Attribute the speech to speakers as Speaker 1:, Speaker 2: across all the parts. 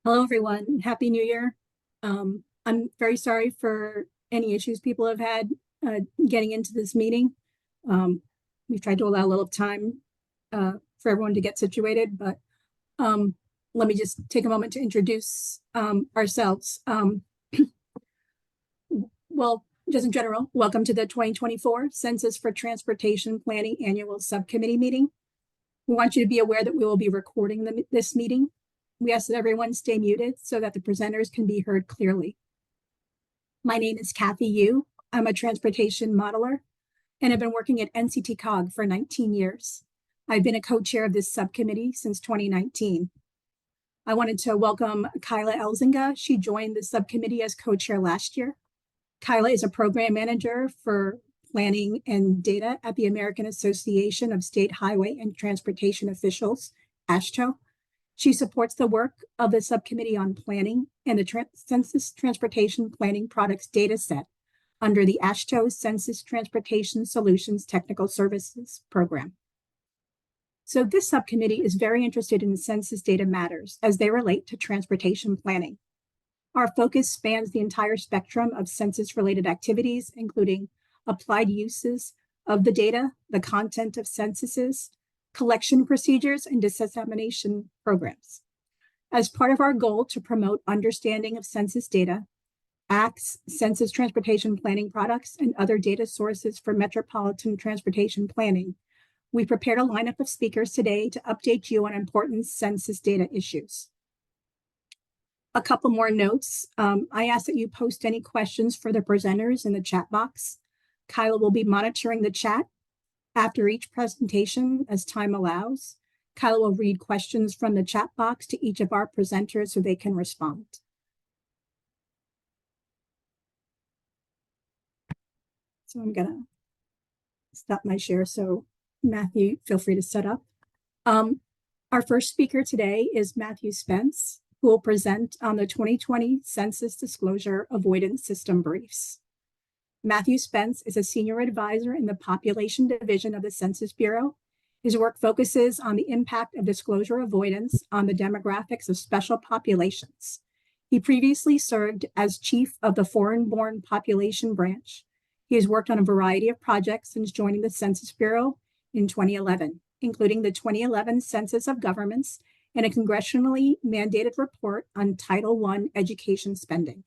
Speaker 1: Hello, everyone. Happy New Year. I'm very sorry for any issues people have had getting into this meeting. Um, we've tried to allow a little time for everyone to get situated, but um, let me just take a moment to introduce ourselves. Well, just in general, welcome to the 2024 Census for Transportation Planning Annual Subcommittee meeting. We want you to be aware that we will be recording this meeting. We ask that everyone stay muted so that the presenters can be heard clearly. My name is Kathy Yu. I'm a transportation modeler and have been working at NCT COG for 19 years. I've been a co-chair of this subcommittee since 2019. I wanted to welcome Kyla Elzinga. She joined the subcommittee as co-chair last year. Kyla is a program manager for planning and data at the American Association of State Highway and Transportation Officials, AASHTO. She supports the work of the subcommittee on planning and the Census Transportation Planning Products data set under the AASHTO Census Transportation Solutions Technical Services Program. So this subcommittee is very interested in census data matters as they relate to transportation planning. Our focus spans the entire spectrum of census-related activities, including applied uses of the data, the content of censuses, collection procedures, and dissemination programs. As part of our goal to promote understanding of census data, ACTS, census transportation planning products, and other data sources for metropolitan transportation planning, we prepared a lineup of speakers today to update you on important census data issues. A couple more notes. I ask that you post any questions for the presenters in the chat box. Kyla will be monitoring the chat after each presentation as time allows. Kyla will read questions from the chat box to each of our presenters so they can respond. So I'm gonna stop my share. So Matthew, feel free to set up. Our first speaker today is Matthew Spence, who will present on the 2020 Census Disclosure Avoidance System briefs. Matthew Spence is a senior advisor in the Population Division of the Census Bureau. His work focuses on the impact of disclosure avoidance on the demographics of special populations. He previously served as chief of the Foreign-Born Population Branch. He has worked on a variety of projects since joining the Census Bureau in 2011, including the 2011 Census of Governments and a congressionally mandated report on Title I education spending.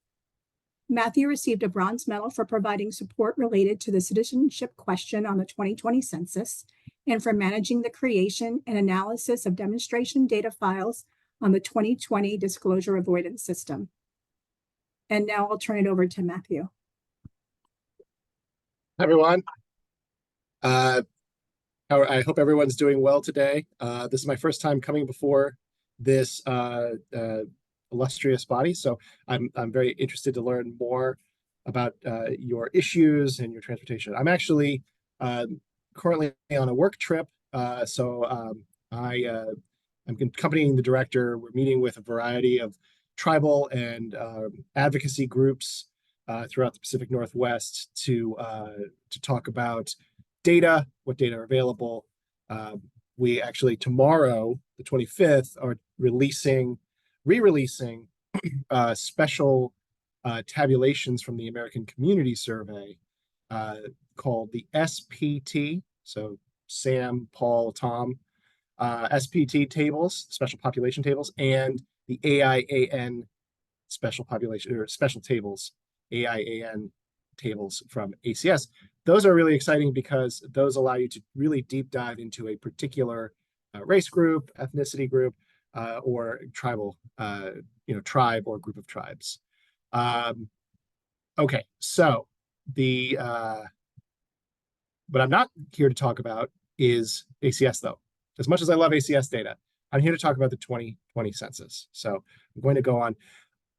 Speaker 1: Matthew received a bronze medal for providing support related to the citizenship question on the 2020 census and for managing the creation and analysis of demonstration data files on the 2020 disclosure avoidance system. And now I'll turn it over to Matthew.
Speaker 2: Hi, everyone. I hope everyone's doing well today. This is my first time coming before this illustrious body, so I'm very interested to learn more about your issues and your transportation. I'm actually currently on a work trip, so I'm accompanying the director. We're meeting with a variety of tribal and advocacy groups throughout the Pacific Northwest to talk about data, what data are available. We actually tomorrow, the 25th, are re-releasing special tabulations from the American Community Survey called the SPT, so Sam, Paul, Tom, SPT tables, special population tables, and the AIAN special population or special tables, AIAN tables from ACS. Those are really exciting because those allow you to really deep dive into a particular race group, ethnicity group, or tribal, tribe or group of tribes. Okay, so what I'm not here to talk about is ACS, though. As much as I love ACS data, I'm here to talk about the 2020 census. So I'm going to go on.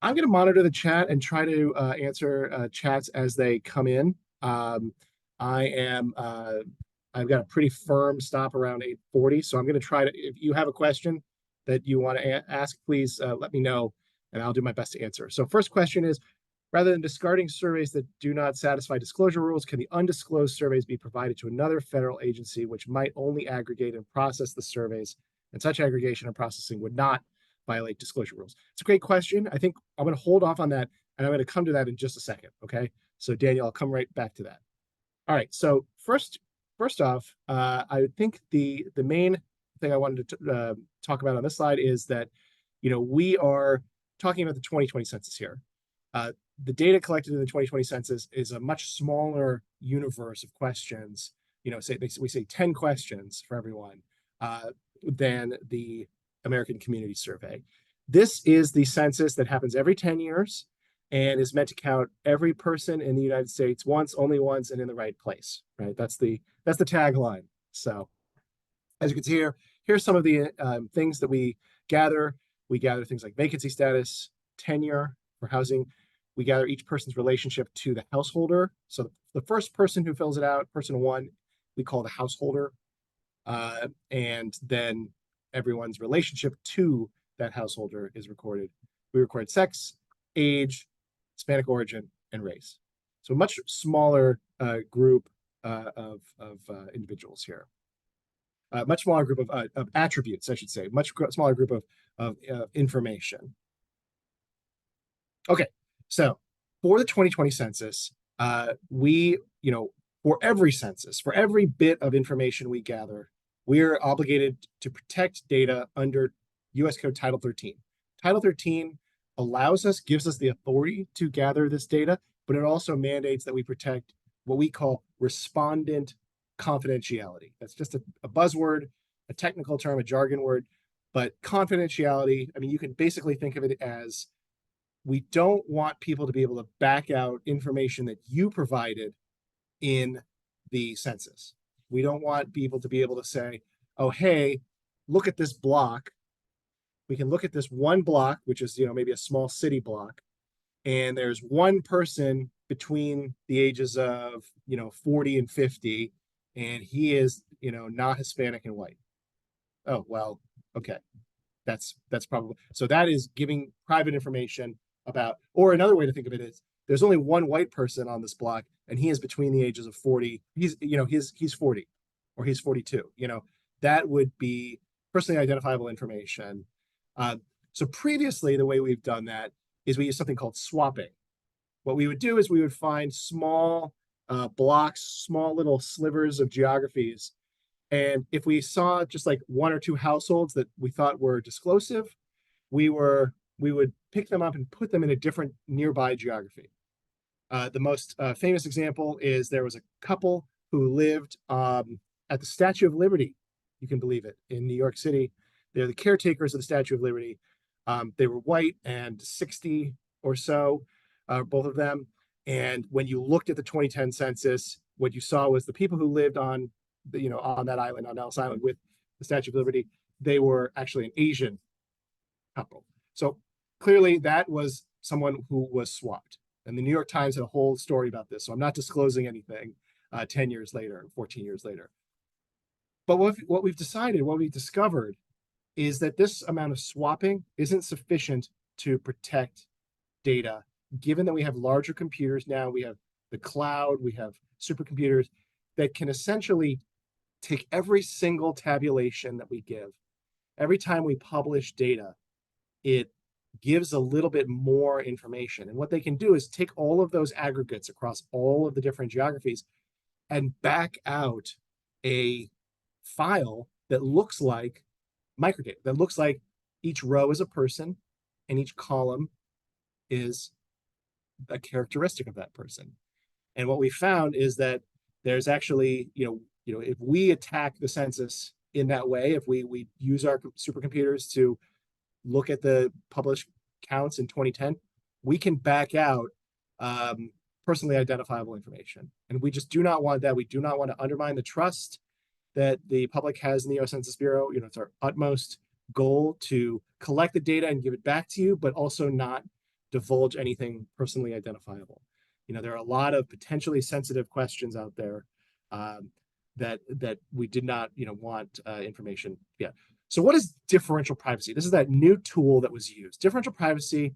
Speaker 2: I'm going to monitor the chat and try to answer chats as they come in. I've got a pretty firm stop around 8:40, so I'm going to try to, if you have a question that you want to ask, please let me know, and I'll do my best to answer. So first question is, rather than discarding surveys that do not satisfy disclosure rules, can the undisclosed surveys be provided to another federal agency which might only aggregate and process the surveys, and such aggregation and processing would not violate disclosure rules? It's a great question. I think I'm going to hold off on that, and I'm going to come to that in just a second. Okay. So Daniel, I'll come right back to that. All right. So first off, I think the main thing I wanted to talk about on this slide is that, we are talking about the 2020 census here. The data collected in the 2020 census is a much smaller universe of questions. We say 10 questions for everyone than the American Community Survey. This is the census that happens every 10 years and is meant to count every person in the United States once, only once, and in the right place, right? That's the tagline. So as you can see here, here's some of the things that we gather. We gather things like vacancy status, tenure for housing. We gather each person's relationship to the householder. So the first person who fills it out, person one, we call the householder. And then everyone's relationship to that householder is recorded. We record sex, age, Hispanic origin, and race. So a much smaller group of individuals here. Much smaller group of attributes, I should say. Much smaller group of information. Okay, so for the 2020 census, for every census, for every bit of information we gather, we're obligated to protect data under U.S. Code Title 13. Title 13 gives us the authority to gather this data, but it also mandates that we protect what we call respondent confidentiality. That's just a buzzword, a technical term, a jargon word, but confidentiality, I mean, you can basically think of it as we don't want people to be able to back out information that you provided in the census. We don't want people to be able to say, oh, hey, look at this block. We can look at this one block, which is, maybe a small city block, and there's one person between the ages of, 40 and 50, and he is, not Hispanic and white. Oh, well, okay. That's probably, so that is giving private information about, or another way to think of it is there's only one white person on this block and he is between the ages of 40. He's 40 or he's 42, that would be personally identifiable information. So previously, the way we've done that is we use something called swapping. What we would do is we would find small blocks, small little slivers of geographies. And if we saw just like one or two households that we thought were disclosive, we would pick them up and put them in a different nearby geography. The most famous example is there was a couple who lived at the Statue of Liberty, you can believe it, in New York City. They're the caretakers of the Statue of Liberty. They were white and 60 or so, both of them. And when you looked at the 2010 census, what you saw was the people who lived on that island, on Ellis Island with the Statue of Liberty, they were actually an Asian couple. So clearly that was someone who was swapped. And the New York Times had a whole story about this. So I'm not disclosing anything 10 years later, 14 years later. But what we've discovered is that this amount of swapping isn't sufficient to protect data, given that we have larger computers now, we have the cloud, we have supercomputers that can essentially take every single tabulation that we give. Every time we publish data, it gives a little bit more information. And what they can do is take all of those aggregates across all of the different geographies and back out a file that looks like microdata, that looks like each row is a person and each column is a characteristic of that person. And what we found is that there's actually, if we attack the census in that way, if we use our supercomputers to look at the published counts in 2010, we can back out personally identifiable information. And we just do not want that. We do not want to undermine the trust that the public has in the U.S. Census Bureau. It's our utmost goal to collect the data and give it back to you, but also not divulge anything personally identifiable. There are a lot of potentially sensitive questions out there that we did not, want information. Yeah. So what is differential privacy? This is that new tool that was used. Differential privacy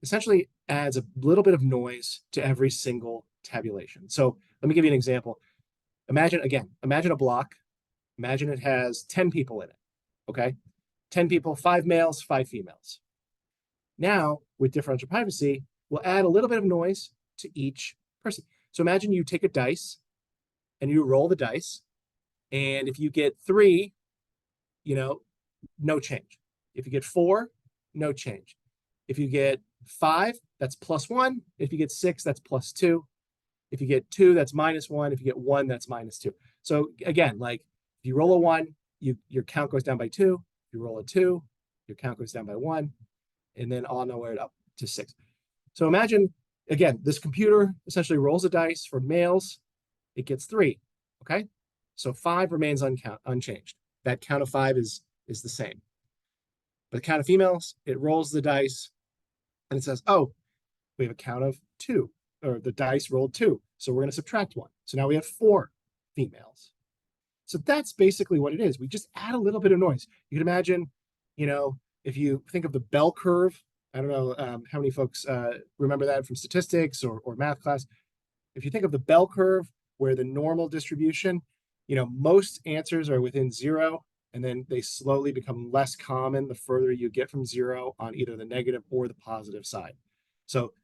Speaker 2: essentially adds a little bit of noise to every single tabulation. So let me give you an example. Imagine a block. Imagine it has 10 people in it, okay? 10 people, 5 males, 5 females. Now, with differential privacy, we'll add a little bit of noise to each person. So imagine you take a dice and you roll the dice. And if you get 3, no change. If you get 4, no change. If you get 5, that's +1. If you get 6, that's +2. If you get 2, that's -1. If you get 1, that's -2. So again, like if you roll a 1, your count goes down by 2. If you roll a 2, your count goes down by 1, and then on the way up to 6. So imagine, again, this computer essentially rolls a dice for males. It gets 3, okay? So 5 remains unchanged. That count of 5 is the same. But the count of females, it rolls the dice, and it says, oh, we have a count of 2, or the dice rolled 2. So we're going to subtract 1. So now we have 4 females. So that's basically what it is. We just add a little bit of noise. You can imagine, if you think of the bell curve, I don't know how many folks remember that from statistics or math class. If you think of the bell curve where the normal distribution, most answers are within 0, and then they slowly become less common the further you get from 0 on either the negative or the positive side. So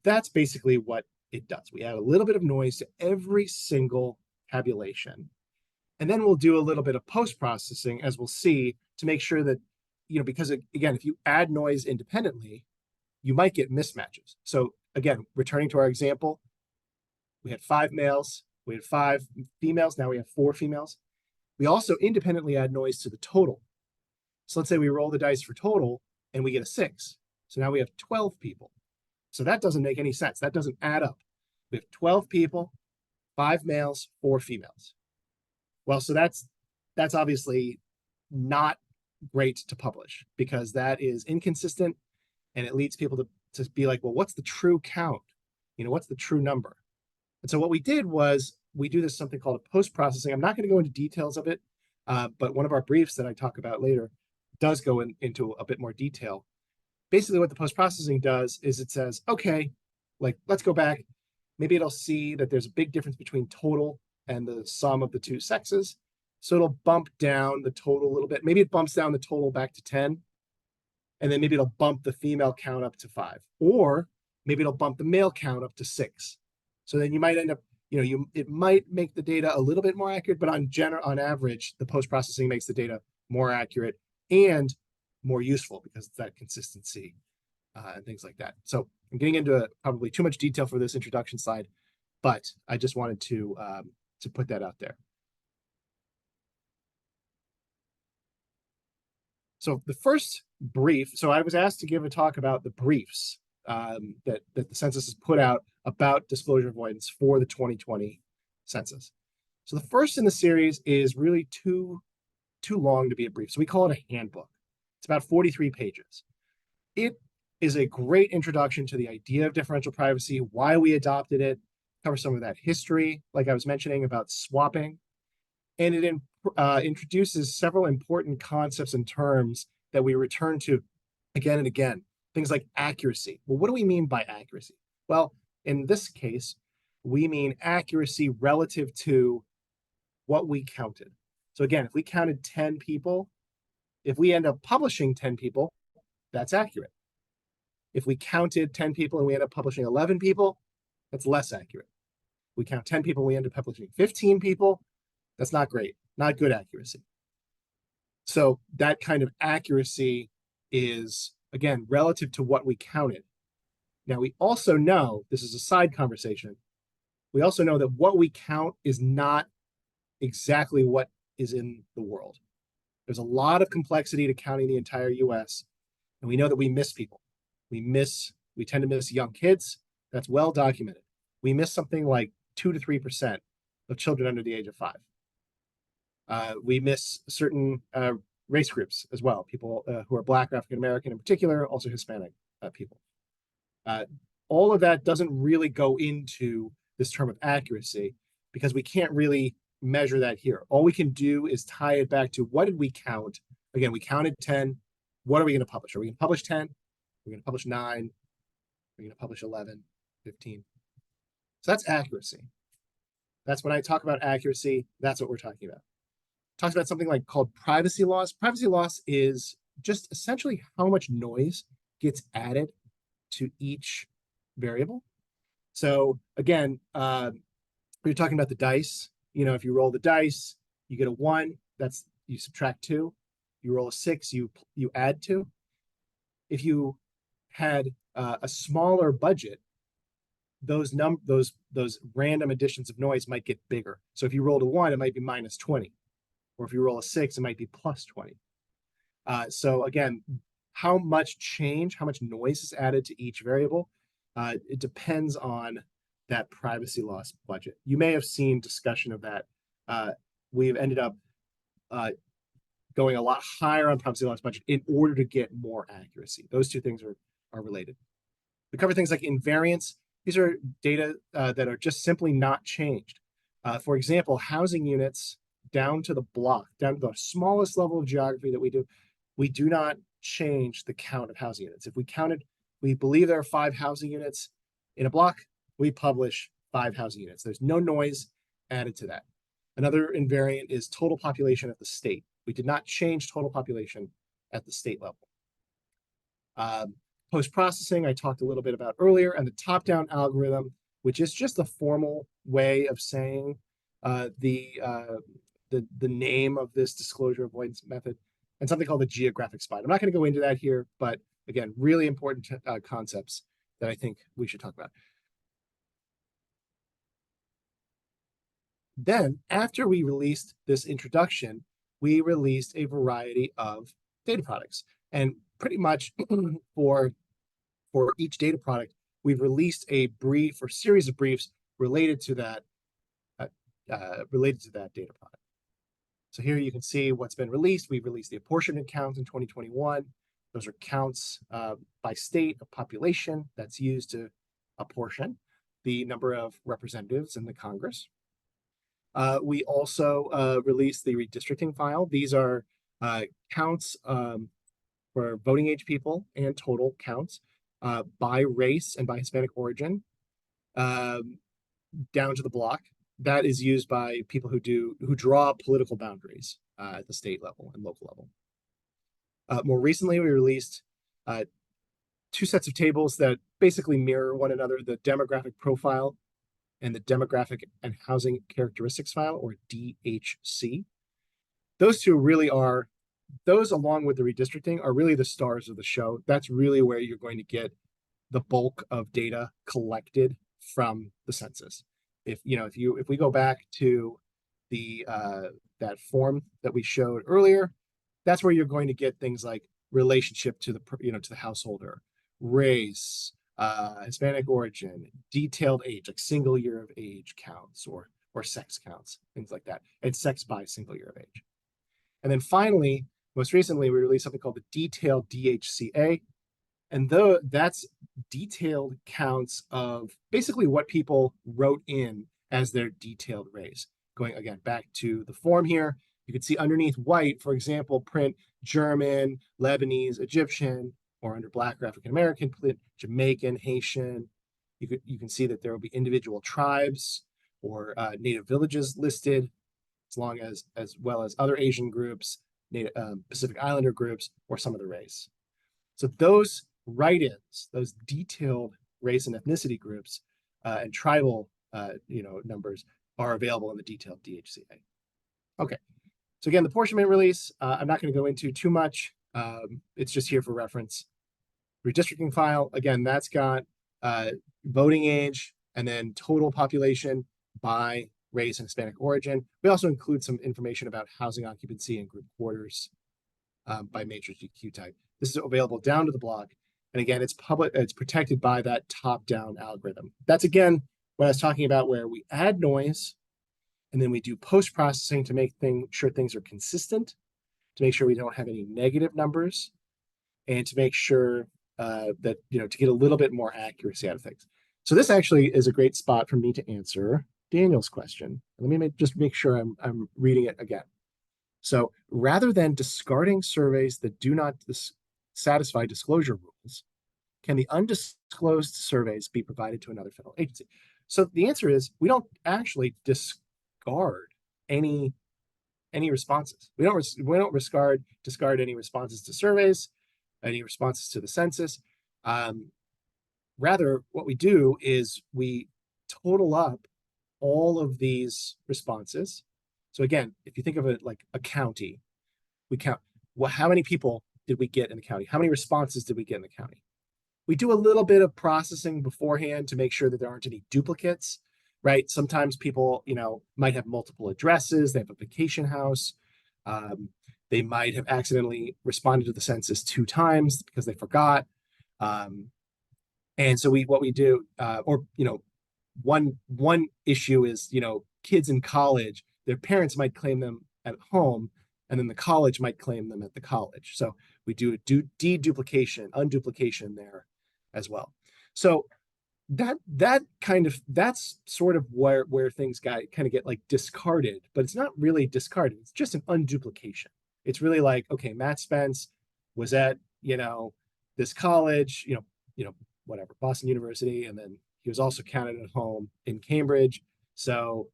Speaker 2: that's basically what it does. We add a little bit of noise to every single tabulation. And then we'll do a little bit of post-processing, as we'll see, to make sure that, because again, if you add noise independently, you might get mismatches. So again, returning to our example, we had 5 males, we had 5 females, now we have 4 females. We also independently add noise to the total. So let's say we roll the dice for total and we get a 6. So now we have 12 people. So that doesn't make any sense. That doesn't add up. We have 12 people, 5 males, 4 females. Well, so that's obviously not great to publish, because that is inconsistent, and it leads people to be like, well, what's the true count? What's the true number? And so what we did was we do this something called a post-processing. I'm not going to go into details of it, but one of our briefs that I talk about later does go into a bit more detail. Basically, what the post-processing does is it says, okay, like, let's go back. Maybe it'll see that there's a big difference between total and the sum of the 2 sexes. So it'll bump down the total a little bit. Maybe it bumps down the total back to 10. And then maybe it'll bump the female count up to 5. Or maybe it'll bump the male count up to 6. So then you might end up, it might make the data a little bit more accurate, but on average, the post-processing makes the data more accurate and more useful because it's that consistency and things like that. So I'm getting into probably too much detail for this introduction slide, but I just wanted to put that out there. So the first brief, so I was asked to give a talk about the briefs that the census has put out about disclosure avoidance for the 2020 census. So the first in the series is really too long to be a brief. So we call it a handbook. It's about 43 pages. It is a great introduction to the idea of differential privacy, why we adopted it, cover some of that history, like I was mentioning about swapping, and it introduces several important concepts and terms that we return to again and again. Things like accuracy. Well, what do we mean by accuracy? Well, in this case, we mean accuracy relative to what we counted. So again, if we counted 10 people, if we end up publishing 10 people, that's accurate. If we counted 10 people and we end up publishing 11 people, that's less accurate. We count 10 people, we end up publishing 15 people, that's not great, not good accuracy. So that kind of accuracy is, again, relative to what we counted. Now, we also know, this is a side conversation, we also know that what we count is not exactly what is in the world. There's a lot of complexity to counting the entire US, and we know that we miss people. We tend to miss young kids. That's well documented. We miss something like 2 to 3% of children under the age of 5. We miss certain race groups as well, people who are Black or African American in particular, also Hispanic people. All of that doesn't really go into this term of accuracy because we can't really measure that here. All we can do is tie it back to what did we count? Again, we counted 10. What are we going to publish? Are we going to publish 10? Are we going to publish 9? Are we going to publish 11, 15? So that's accuracy. That's when I talk about accuracy, that's what we're talking about. talks about something like called privacy loss. Privacy loss is just essentially how much noise gets added to each variable. So again, we're talking about the dice. If you roll the dice, you get a 1, you subtract 2. You roll a 6, you add 2. If you had a smaller budget, those random additions of noise might get bigger. So if you rolled a 1, it might be minus 20. Or if you roll a 6, it might be plus 20. So again, how much noise is added to each variable, it depends on that privacy loss budget. You may have seen discussion of that. We've ended up going a lot higher on privacy loss budget in order to get more accuracy. Those two things are related. We cover things like invariance. These are data that are just simply not changed. For example, housing units down to the block, down to the smallest level of geography that we do not change the count of housing units. If we believe there are 5 housing units in a block, we publish 5 housing units. There's no noise added to that. Another invariant is total population at the state. We did not change total population at the state level. Post-processing, I talked a little bit about earlier, and the top-down algorithm, which is just a formal way of saying the name of this disclosure avoidance method, and something called the geographic spine. I'm not going to go into that here, but again, really important concepts that I think we should talk about. Then, after we released this introduction, we released a variety of data products. And pretty much for each data product, we've released a brief or series of briefs related to that data product. So here you can see what's been released. We've released the apportionment counts in 2021. Those are counts by state of population that's used to apportion the number of representatives in the Congress. We also released the redistricting file. These are counts for voting age people and total counts by race and by Hispanic origin down to the block. That is used by people who draw political boundaries at the state level and local level. More recently, we released 2 sets of tables that basically mirror one another: the demographic profile and the demographic and housing characteristics file, or DHC. Those two really are, those along with the redistricting are really the stars of the show. That's really where you're going to get the bulk of data collected from the census. If we go back to the that form that we showed earlier, that's where you're going to get things like relationship to the householder, race, Hispanic origin, detailed age, like single year of age counts, or sex counts, things like that, and sex by single year of age. And then finally, most recently, we released something called the detailed DHCA. And that's detailed counts of basically what people wrote in as their detailed race. Going again back to the form here, you can see underneath white, for example, print German, Lebanese, Egyptian, or under Black or African American, Jamaican, Haitian. You can see that there will be individual tribes or native villages listed, as well as other Asian groups, Pacific Islander groups, or some of the race. So those write-ins, those detailed race and ethnicity groups and tribal numbers are available in the detailed DHCA. Okay, so again, the apportionment release, I'm not going to go into too much. It's just here for reference. Redistricting file, again, that's got voting age and then total population by race and Hispanic origin. We also include some information about housing occupancy and group quarters by matrix GQ type. This is available down to the block. And again, it's protected by that top-down algorithm. That's again what I was talking about, where we add noise and then we do post-processing to make sure things are consistent, to make sure we don't have any negative numbers, and to make sure that, to get a little bit more accuracy out of things. So this actually is a great spot for me to answer Daniel's question. Let me just make sure I'm reading it again. So rather than discarding surveys that do not satisfy disclosure rules, can the undisclosed surveys be provided to another federal agency? So the answer is we don't actually discard any any responses. We don't discard any responses to surveys, any responses to the census. Rather, what we do is we total up all of these responses. So again, if you think of it like a county, we count how many people did we get in the county? How many responses did we get in the county? We do a little bit of processing beforehand to make sure that there aren't any duplicates, right? Sometimes people, might have multiple addresses. They have a vacation house. They might have accidentally responded to the census 2 times because they forgot. And so what we do, one issue is, kids in college, their parents might claim them at home, and then the college might claim them at the college. So we do a deduplication, unduplication there as well. So that's sort of where things kind of get like discarded, but it's not really discarded. It's just an unduplication. It's really like, okay, Matt Spence was at, this college, whatever, Boston University, and then he was also counted at home in Cambridge. So,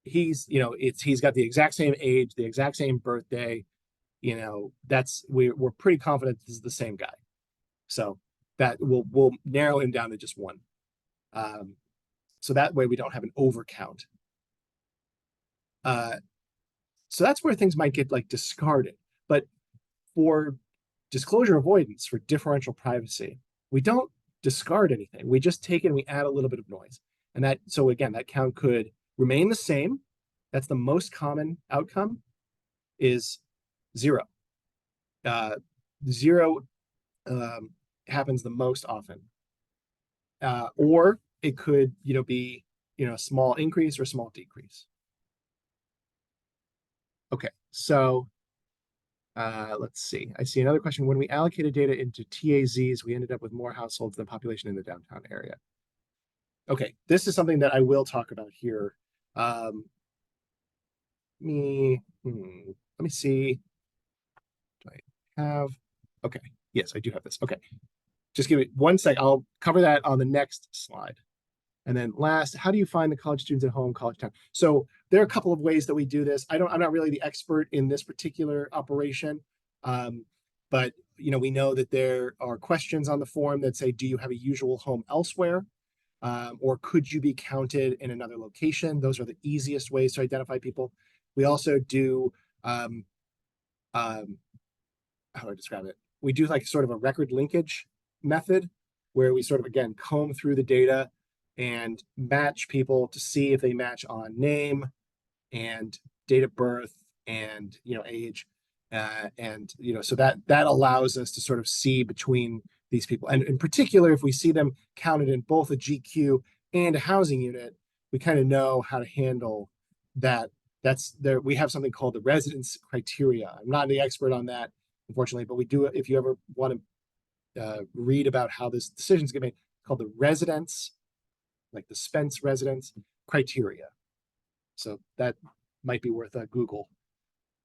Speaker 2: he's got the exact same age, the exact same birthday. We're pretty confident this is the same guy. So that we'll narrow him down to just one. So that way we don't have an overcount. So that's where things might get like discarded. But for disclosure avoidance, for differential privacy, we don't discard anything. We just take it and we add a little bit of noise. And so again, that count could remain the same. That's the most common outcome, is 0. 0 happens the most often. Or it could, be, a small increase or small decrease. Okay, so let's see. I see another question. When we allocated data into TAZs, we ended up with more households than population in the downtown area. Okay, this is something that I will talk about here. Let me see. Do I have? Okay, yes, I do have this. Okay, just give me 1 sec. I'll cover that on the next slide. And then last, how do you find the college students at home, college town? So there are a couple of ways that we do this. I'm not really the expert in this particular operation, but we know that there are questions on the form that say, do you have a usual home elsewhere? Or could you be counted in another location? Those are the easiest ways to identify people. We also do, how do I describe it? We do like sort of a record linkage method where we sort of, again, comb through the data and match people to see if they match on name and date of birth and age, so that allows us to sort of see between these people. And in particular, if we see them counted in both a GQ and a housing unit, we kind of know how to handle that. That's there. We have something called the residence criteria. I'm not the expert on that, unfortunately, but we do. If you ever want to read about how this decisions get made, called the residence, like the Spence residence criteria. So that might be worth a Google.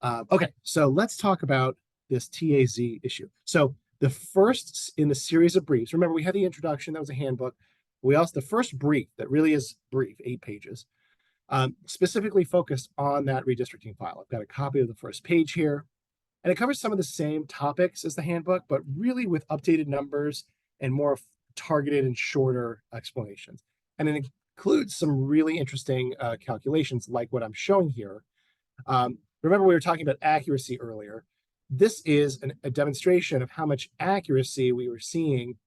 Speaker 2: Okay, so let's talk about this TAZ issue. So the first in the series of briefs, remember we had the introduction, that was a handbook. The first brief that really is brief, 8 pages, specifically focused on that redistricting file. I've got a copy of the first page here, and it covers some of the same topics as the handbook, but really with updated numbers and more targeted and shorter explanations. And it includes some really interesting calculations like what I'm showing here. Remember, we were talking about accuracy earlier. This is a demonstration of how much accuracy we were seeing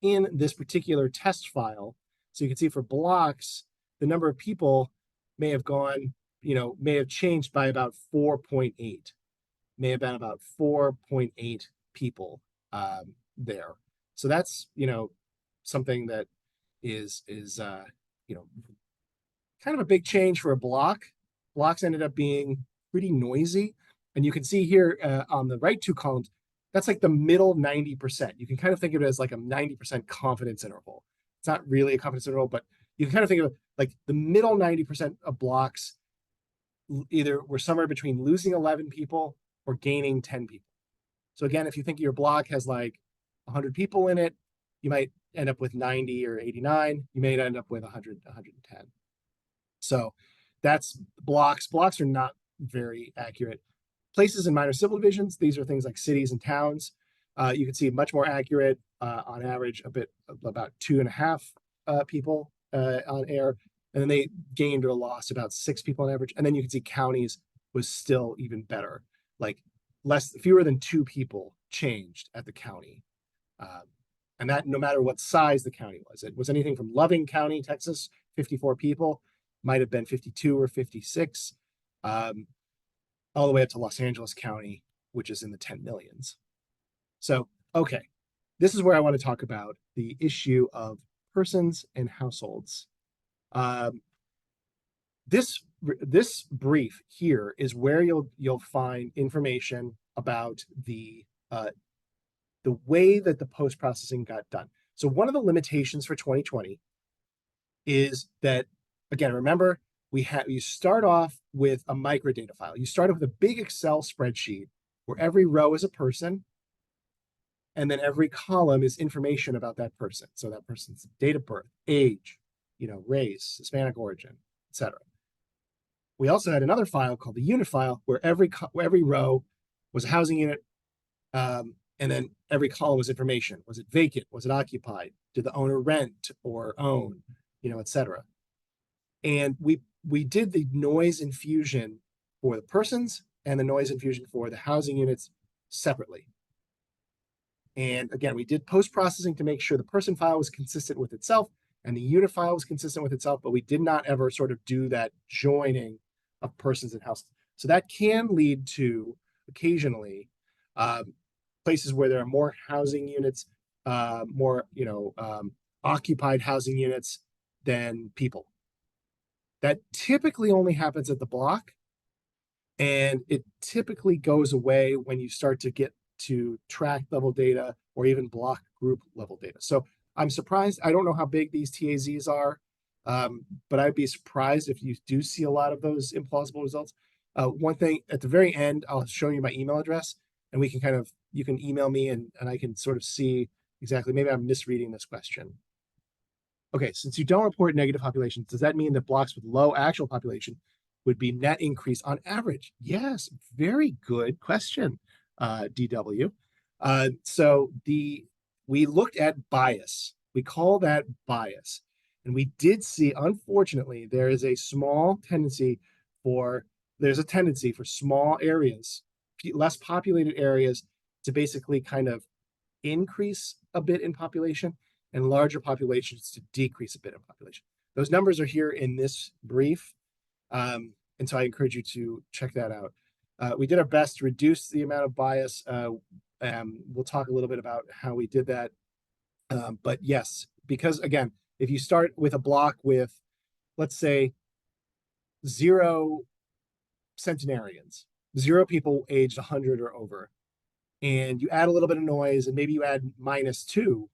Speaker 2: in this particular test file. So you can see for blocks, the number of people may have gone, may have changed by about 4.8, may have been about 4.8 people there. So that's, something that is kind of a big change for a block. Blocks ended up being pretty noisy. And you can see here on the right 2 columns, that's like the middle 90%. You can kind of think of it as like a 90% confidence interval. It's not really a confidence interval, but you can kind of think of it like the middle 90% of blocks either were somewhere between losing 11 people or gaining 10 people. So again, if you think your block has like 100 people in it, you might end up with 90 or 89. You may end up with 100, 110. So that's blocks. Blocks are not very accurate. Places and minor civil divisions, these are things like cities and towns. You can see much more accurate, on average, about 2.5 people on air. And then they gained or lost about 6 people on average. And then you can see counties was still even better, like fewer than 2 people changed at the county. And that no matter what size the county was. It was anything from Loving County, Texas, 54 people, might have been 52 or 56, all the way up to Los Angeles County, which is in the 10 millions. So, okay, this is where I want to talk about the issue of persons and households. This brief here is where you'll find information about the way that the post-processing got done. So one of the limitations for 2020 is that, again, remember, you start off with a microdata file. You start off with a big Excel spreadsheet where every row is a person, and then every column is information about that person. So that person's date of birth, age, race, Hispanic origin, etc. We also had another file called the unit file where every row was a housing unit, and then every column was information. Was it vacant? Was it occupied? Did the owner rent or own? Etc. And we did the noise infusion for the persons and the noise infusion for the housing units separately. And again, we did post-processing to make sure the person file was consistent with itself and the unit file was consistent with itself, but we did not ever sort of do that joining of persons and houses. So that can lead to occasionally places where there are more housing units, more occupied housing units than people. That typically only happens at the block, and it typically goes away when you start to get to tract level data or even block group level data. So I'm surprised. I don't know how big these TAZs are, but I'd be surprised if you do see a lot of those implausible results. One thing at the very end, I'll show you my email address, and we can you can email me and I can sort of see exactly, maybe I'm misreading this question. Okay, since you don't report negative populations, does that mean that blocks with low actual population would be net increase on average? Yes, very good question, DW. So we looked at bias. We call that bias. And we did see, unfortunately, there's a tendency for small areas, less populated areas, to basically kind of increase a bit in population, and larger populations to decrease a bit in population. Those numbers are here in this brief, and so I encourage you to check that out. We did our best to reduce the amount of bias. We'll talk a little bit about how we did that. But yes, because again, if you start with a block with, let's say, 0 centenarians, 0 people aged 100 or over, and you add a little bit of noise, and maybe you add -2,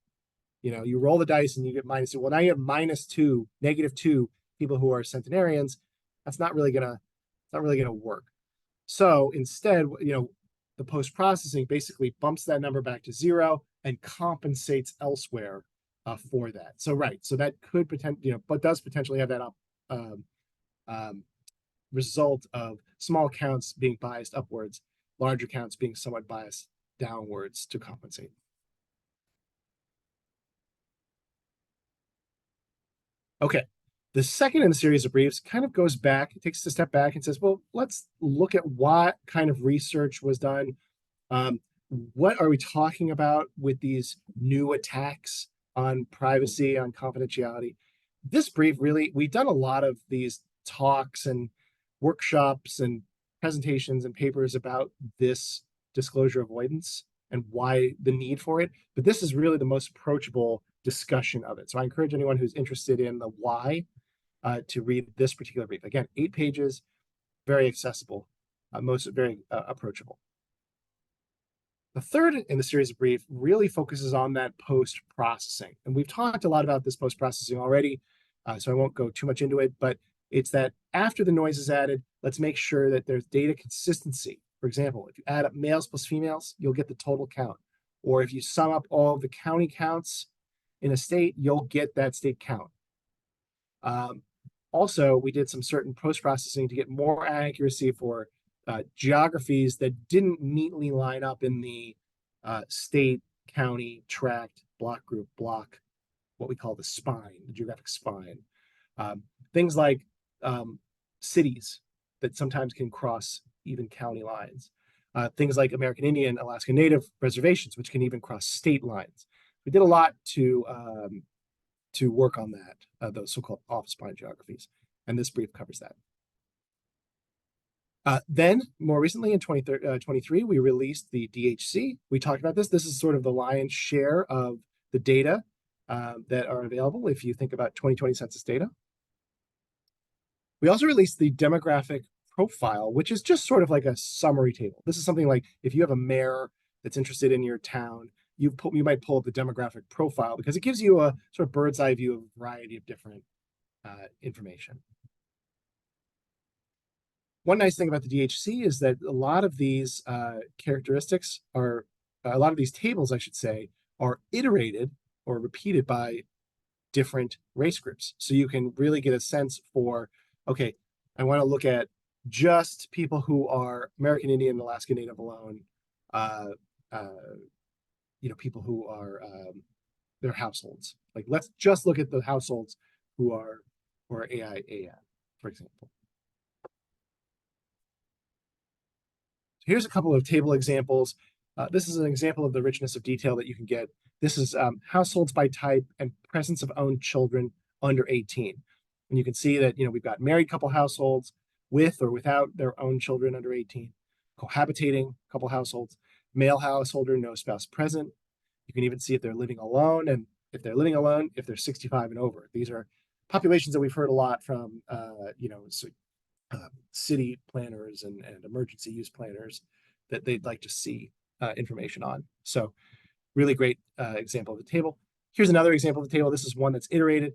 Speaker 2: you roll the dice and you get -2. Well, now you have -2 people who are centenarians. That's not really gonna work. So instead, the post-processing basically bumps that number back to 0 and compensates elsewhere for that. So so that could but does potentially have that result of small counts being biased upwards, larger counts being somewhat biased downwards to compensate. Okay, the second in the series of briefs kind of goes back, it takes a step back and says, well, let's look at what kind of research was done. What are we talking about with these new attacks on privacy, on confidentiality? This brief really, we've done a lot of these talks and workshops and presentations and papers about this disclosure avoidance and why the need for it. But this is really the most approachable discussion of it. So I encourage anyone who's interested in the why to read this particular brief. Again, 8 pages, very accessible, very approachable. The third in the series of brief really focuses on that post-processing. And we've talked a lot about this post-processing already, so I won't go too much into it, but it's that after the noise is added, let's make sure that there's data consistency. For example, if you add up males plus females, you'll get the total count. Or if you sum up all of the county counts in a state, you'll get that state count. Also, we did some certain post-processing to get more accuracy for geographies that didn't neatly line up in the state, county, tract, block group, block, what we call the spine, the geographic spine. Things like cities that sometimes can cross even county lines. Things like American Indian, Alaska Native reservations, which can even cross state lines. We did a lot to work on that, those so-called off-spine geographies, and this brief covers that. Then, more recently in 2023, we released the DHC. We talked about this. This is sort of the lion's share of the data that are available if you think about 2020 census data. We also released the demographic profile, which is just sort of like a summary table. This is something like if you have a mayor that's interested in your town, you might pull up the demographic profile because it gives you a sort of bird's eye view of a variety of different information. One nice thing about the DHC is that a lot of these characteristics are, a lot of these tables, I should say, are iterated or repeated by different race groups. So you can really get a sense for, okay, I want to look at just people who are American Indian and Alaska Native alone, people who are their households. Like, let's just look at the households who are AIAN, for example. Here's a couple of table examples. This is an example of the richness of detail that you can get. This is households by type and presence of own children under 18. And you can see that, we've got married couple households with or without their own children under 18, cohabitating couple households, male householder, no spouse present. You can even see if they're living alone, and if they're living alone, if they're 65 and over. These are populations that we've heard a lot from, city planners and emergency use planners that they'd like to see information on. So really great example of the table. Here's another example of the table. This is one that's iterated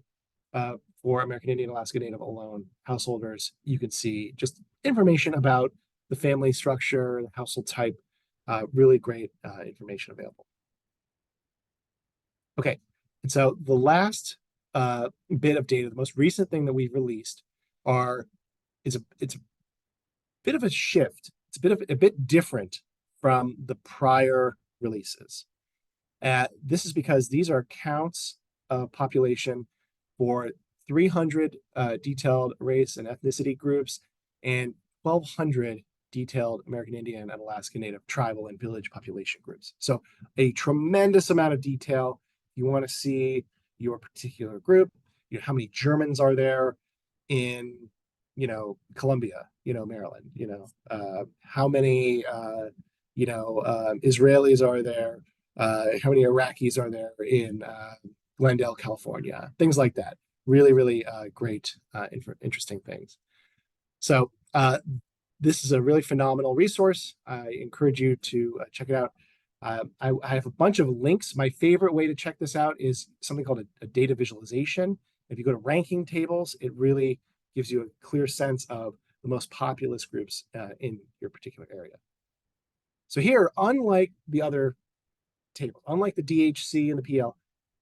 Speaker 2: for American Indian, Alaska Native alone householders. You can see just information about the family structure, the household type, really great information available. Okay, and so the last bit of data, the most recent thing that we've released it's a bit of a shift. It's a bit different from the prior releases. This is because these are counts of population for 300 detailed race and ethnicity groups and 1,200 detailed American Indian and Alaska Native tribal and village population groups. So a tremendous amount of detail. You want to see your particular group, how many Germans are there in Columbia, Maryland, how many, Israelis are there, how many Iraqis are there in Glendale, California, things like that. Really, really great, interesting things. So this is a really phenomenal resource. I encourage you to check it out. I have a bunch of links. My favorite way to check this out is something called a data visualization. If you go to ranking tables, it really gives you a clear sense of the most populous groups in your particular area. So here, unlike the other tables, unlike the DHC and the PL,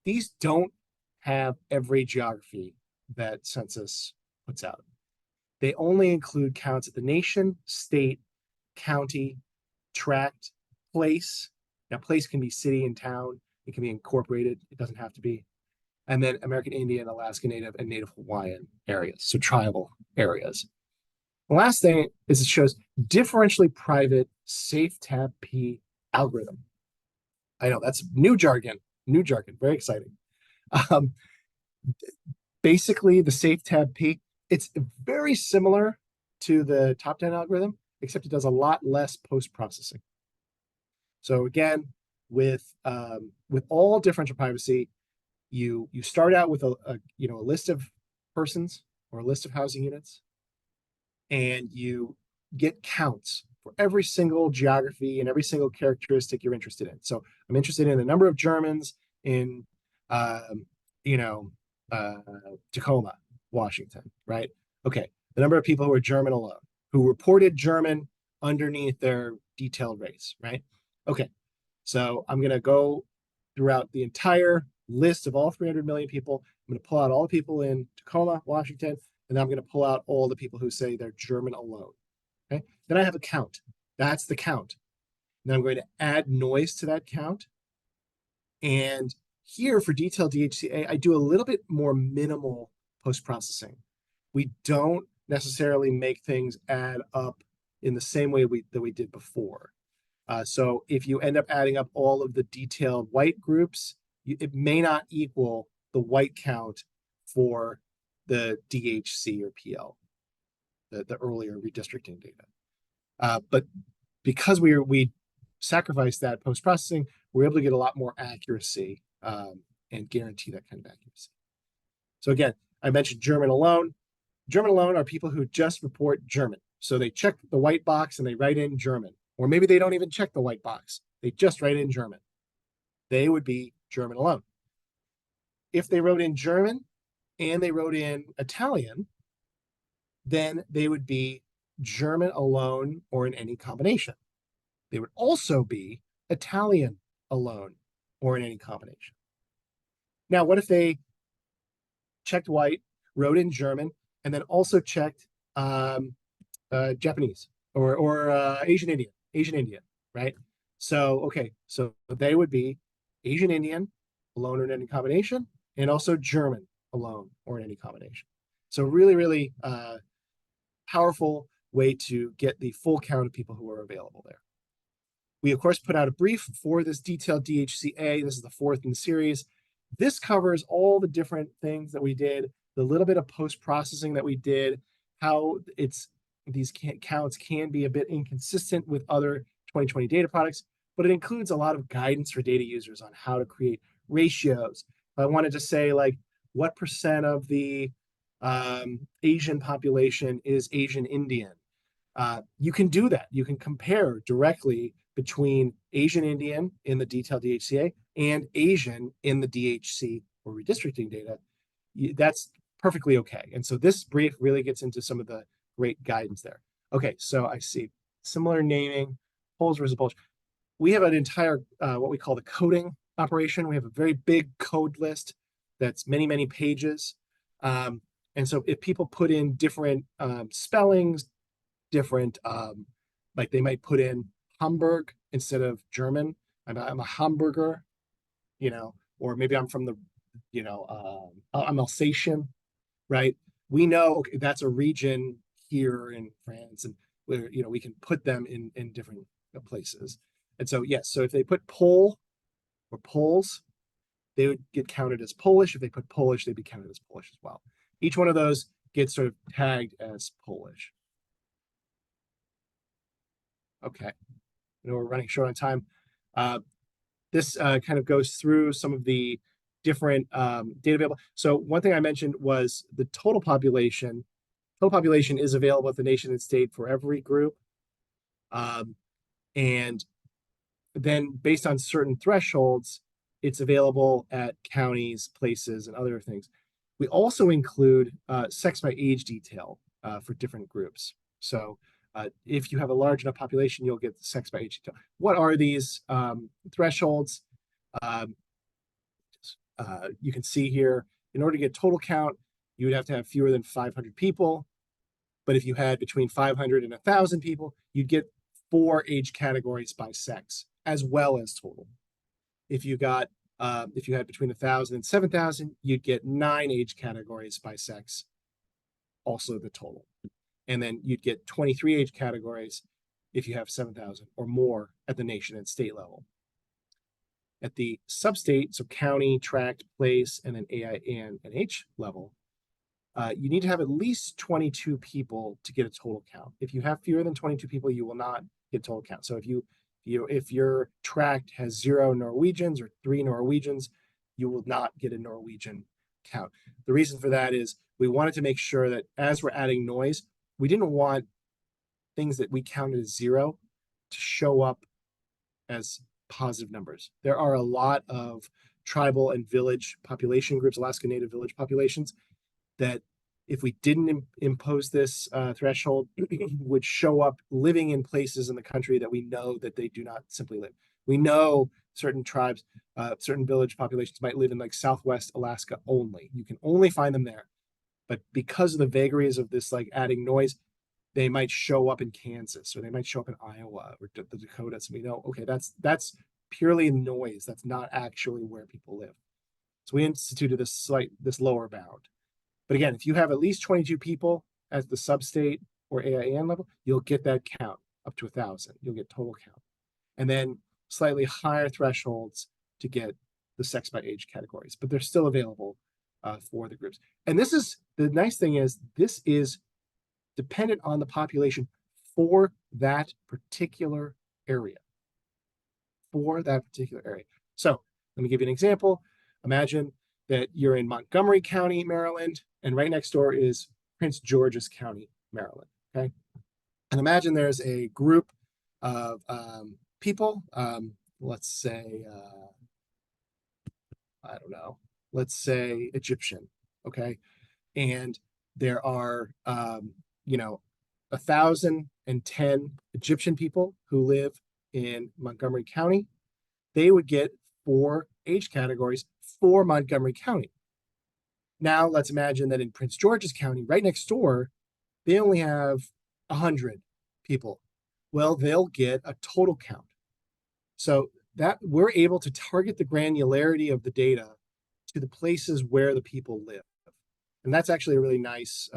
Speaker 2: these don't have every geography that census puts out. They only include counts at the nation, state, county, tract, place. Now, place can be city and town. It can be incorporated. It doesn't have to be. And then American Indian, Alaska Native, and Native Hawaiian areas, so tribal areas. The last thing is it shows differentially private safe tab P algorithm. I know that's new jargon, very exciting. Basically, the safe tab P, it's very similar to the top 10 algorithm, except it does a lot less post-processing. So again, with all differential privacy, you start out with a list of persons or a list of housing units, and you get counts for every single geography and every single characteristic you're interested in. So I'm interested in the number of Germans in Tacoma, Washington, right? Okay, the number of people who are German alone, who reported German underneath their detailed race, right? Okay, so I'm gonna go throughout the entire list of all 300 million people. I'm going to pull out all the people in Tacoma, Washington, and then I'm going to pull out all the people who say they're German alone. Okay, then I have a count. That's the count. Then I'm going to add noise to that count. And here for detailed DHCA, I do a little bit more minimal post-processing. We don't necessarily make things add up in the same way that we did before. So if you end up adding up all of the detailed white groups, it may not equal the white count for the DHC or PL, the earlier redistricting data. But because we sacrifice that post-processing, we're able to get a lot more accuracy and guarantee that kind of accuracy. So again, I mentioned German alone. German alone are people who just report German. So they check the white box and they write in German. Or maybe they don't even check the white box. They just write in German. They would be German alone. If they wrote in German and they wrote in Italian, then they would be German alone or in any combination. They would also be Italian alone or in any combination. Now, what if they checked white, wrote in German, and then also checked Japanese or Asian Indian, right? So, okay, so they would be Asian Indian alone or in any combination, and also German alone or in any combination. So really, really powerful way to get the full count of people who are available there. We, of course, put out a brief for this detailed DHCA. This is the fourth in the series. This covers all the different things that we did, the little bit of post-processing that we did, how these counts can be a bit inconsistent with other 2020 data products, but it includes a lot of guidance for data users on how to create ratios. I wanted to say, like, what percent of the Asian population is Asian Indian? You can do that. You can compare directly between Asian Indian in the detailed DHCA and Asian in the DHC or redistricting data. That's perfectly okay. And so this brief really gets into some of the great guidance there. Okay, so I see similar naming, polls versus Polish. We have an entire, what we call the coding operation. We have a very big code list that's many, many pages. And so if people put in different spellings, different, like they might put in Hamburg instead of German. I'm a Hamburger, or maybe I'm from the, I'm Alsatian, right? We know, okay, that's a region here in France, and where, we can put them in different places. And so, yes, so if they put Pole or Poles, they would get counted as Polish. If they put Polish, they'd be counted as Polish as well. Each one of those gets sort of tagged as Polish. Okay, we're running short on time. This kind of goes through some of the different data available. So one thing I mentioned was the total population. Total population is available at the nation and state for every group. And then based on certain thresholds, it's available at counties, places, and other things. We also include sex by age detail for different groups. So if you have a large enough population, you'll get the sex by age detail. What are these thresholds? You can see here, in order to get total count, you would have to have fewer than 500 people. But if you had between 500 and 1,000 people, you'd get 4 age categories by sex, as well as total. If you had between 1,000 and 7,000, you'd get 9 age categories by sex, also the total. And then you'd get 23 age categories if you have 7,000 or more at the nation and state level. At the sub-state, so county, tract, place, and then AIN&H level, you need to have at least 22 people to get a total count. If you have fewer than 22 people, you will not get total count. So if your tract has 0 Norwegians or 3 Norwegians, you will not get a Norwegian count. The reason for that is we wanted to make sure that as we're adding noise, we didn't want things that we counted as 0 to show up as positive numbers. There are a lot of tribal and village population groups, Alaska Native village populations, that if we didn't impose this threshold, would show up living in places in the country that we know that they do not simply live. We know certain tribes, certain village populations might live in like Southwest Alaska only. You can only find them there. But because of the vagaries of this, like adding noise, they might show up in Kansas, or they might show up in Iowa or the Dakotas. And we know, okay, that's purely noise. That's not actually where people live. So we instituted this lower bound. But again, if you have at least 22 people at the sub-state or AIN level, you'll get that count up to 1,000. You'll get total count. And then slightly higher thresholds to get the sex by age categories, but they're still available for the groups. And this is, the nice thing is, this is dependent on the population for that particular area. For that particular area. So let me give you an example. Imagine that you're in Montgomery County, Maryland, and right next door is Prince George's County, Maryland. Okay. And imagine there's a group of people, let's say, I don't know, let's say Egyptian. Okay. And there are, 1,010 Egyptian people who live in Montgomery County. They would get 4 age categories for Montgomery County. Now let's imagine that in Prince George's County, right next door, they only have 100 people. Well, they'll get a total count. So that we're able to target the granularity of the data to the places where the people live. And that's actually a really nice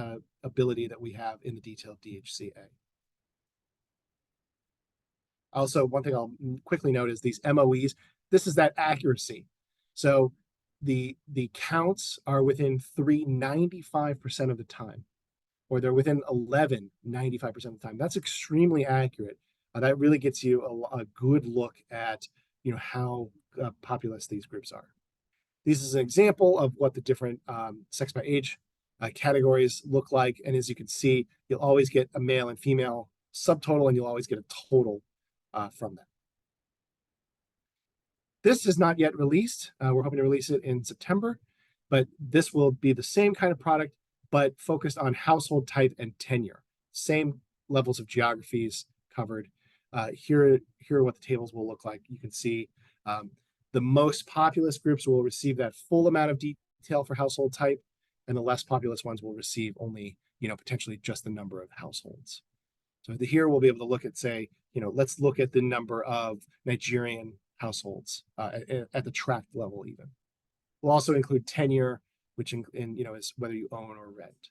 Speaker 2: ability that we have in the detailed DHCA. Also, one thing I'll quickly note is these MOEs, this is that accuracy. So the counts are within 3 95% of the time, or they're within 11 95% of the time. That's extremely accurate. That really gets you a good look at how populous these groups are. This is an example of what the different sex by age categories look like. And as you can see, you'll always get a male and female subtotal, and you'll always get a total from that. This is not yet released. We're hoping to release it in September, but this will be the same kind of product, but focused on household type and tenure. Same levels of geographies covered. Here are what the tables will look like. You can see the most populous groups will receive that full amount of detail for household type, and the less populous ones will receive only, potentially just the number of households. So here we'll be able to look at, say, let's look at the number of Nigerian households at the tract level even. We'll also include tenure, which is whether you own or rent.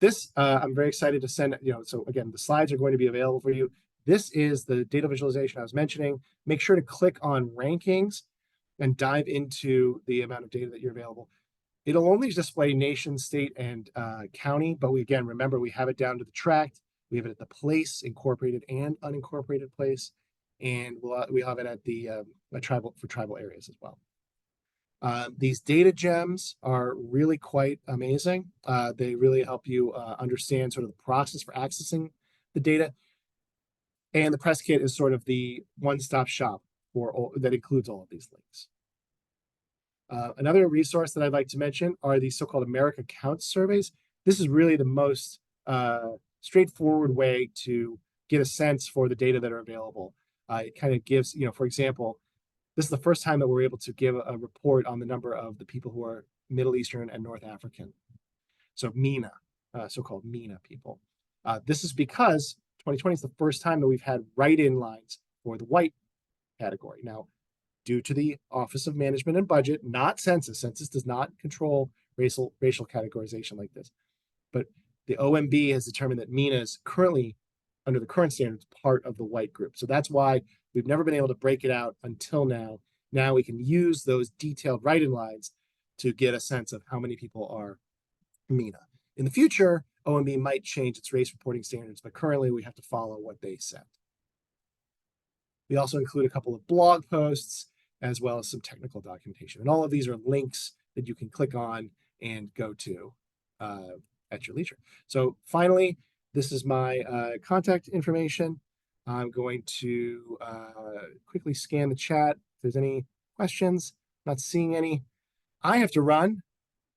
Speaker 2: This, I'm very excited to send, so again, the slides are going to be available for you. This is the data visualization I was mentioning. Make sure to click on rankings and dive into the amount of data that you're available. It'll only display nation, state, and county, but remember, we have it down to the tract. We have it at the place, incorporated and unincorporated place, and we have it at the tribal areas as well. These data gems are really quite amazing. They really help you understand sort of the process for accessing the data. And the press kit is sort of the one-stop shop that includes all of these links. Another resource that I'd like to mention are the so-called America Counts surveys. This is really the most straightforward way to get a sense for the data that are available. It kind of gives, for example, this is the first time that we're able to give a report on the number of the people who are Middle Eastern and North African. So MENA, so-called MENA people. This is because 2020 is the first time that we've had write-in lines for the white category. Now, due to the Office of Management and Budget, not Census. Census does not control racial categorization like this. But the OMB has determined that MENA is currently, under the current standards, part of the white group. So that's why we've never been able to break it out until now. Now we can use those detailed write-in lines to get a sense of how many people are MENA. In the future, OMB might change its race reporting standards, but currently we have to follow what they set. We also include a couple of blog posts as well as some technical documentation. And all of these are links that you can click on and go to at your leisure. So finally, this is my contact information. I'm going to quickly scan the chat. If there's any questions, not seeing any. I have to run,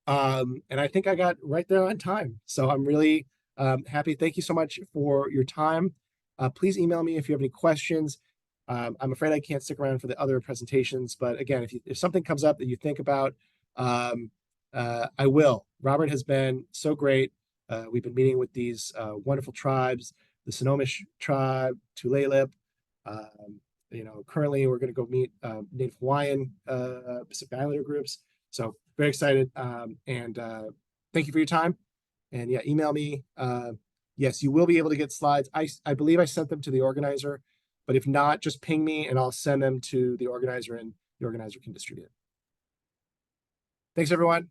Speaker 2: and I think I got right there on time. So I'm really happy. Thank you so much for your time. Please email me if you have any questions. I'm afraid I can't stick around for the other presentations, but again, if something comes up that you think about, I will. Robert has been so great. We've been meeting with these wonderful tribes, the Snohomish tribe, Tulalip. Currently we're going to go meet Native Hawaiian Pacific Islander groups. So very excited. And thank you for your time. And yeah, email me. Yes, you will be able to get slides. I believe I sent them to the organizer, but if not, just ping me and I'll send them to the organizer and the organizer can distribute it. Thanks, everyone.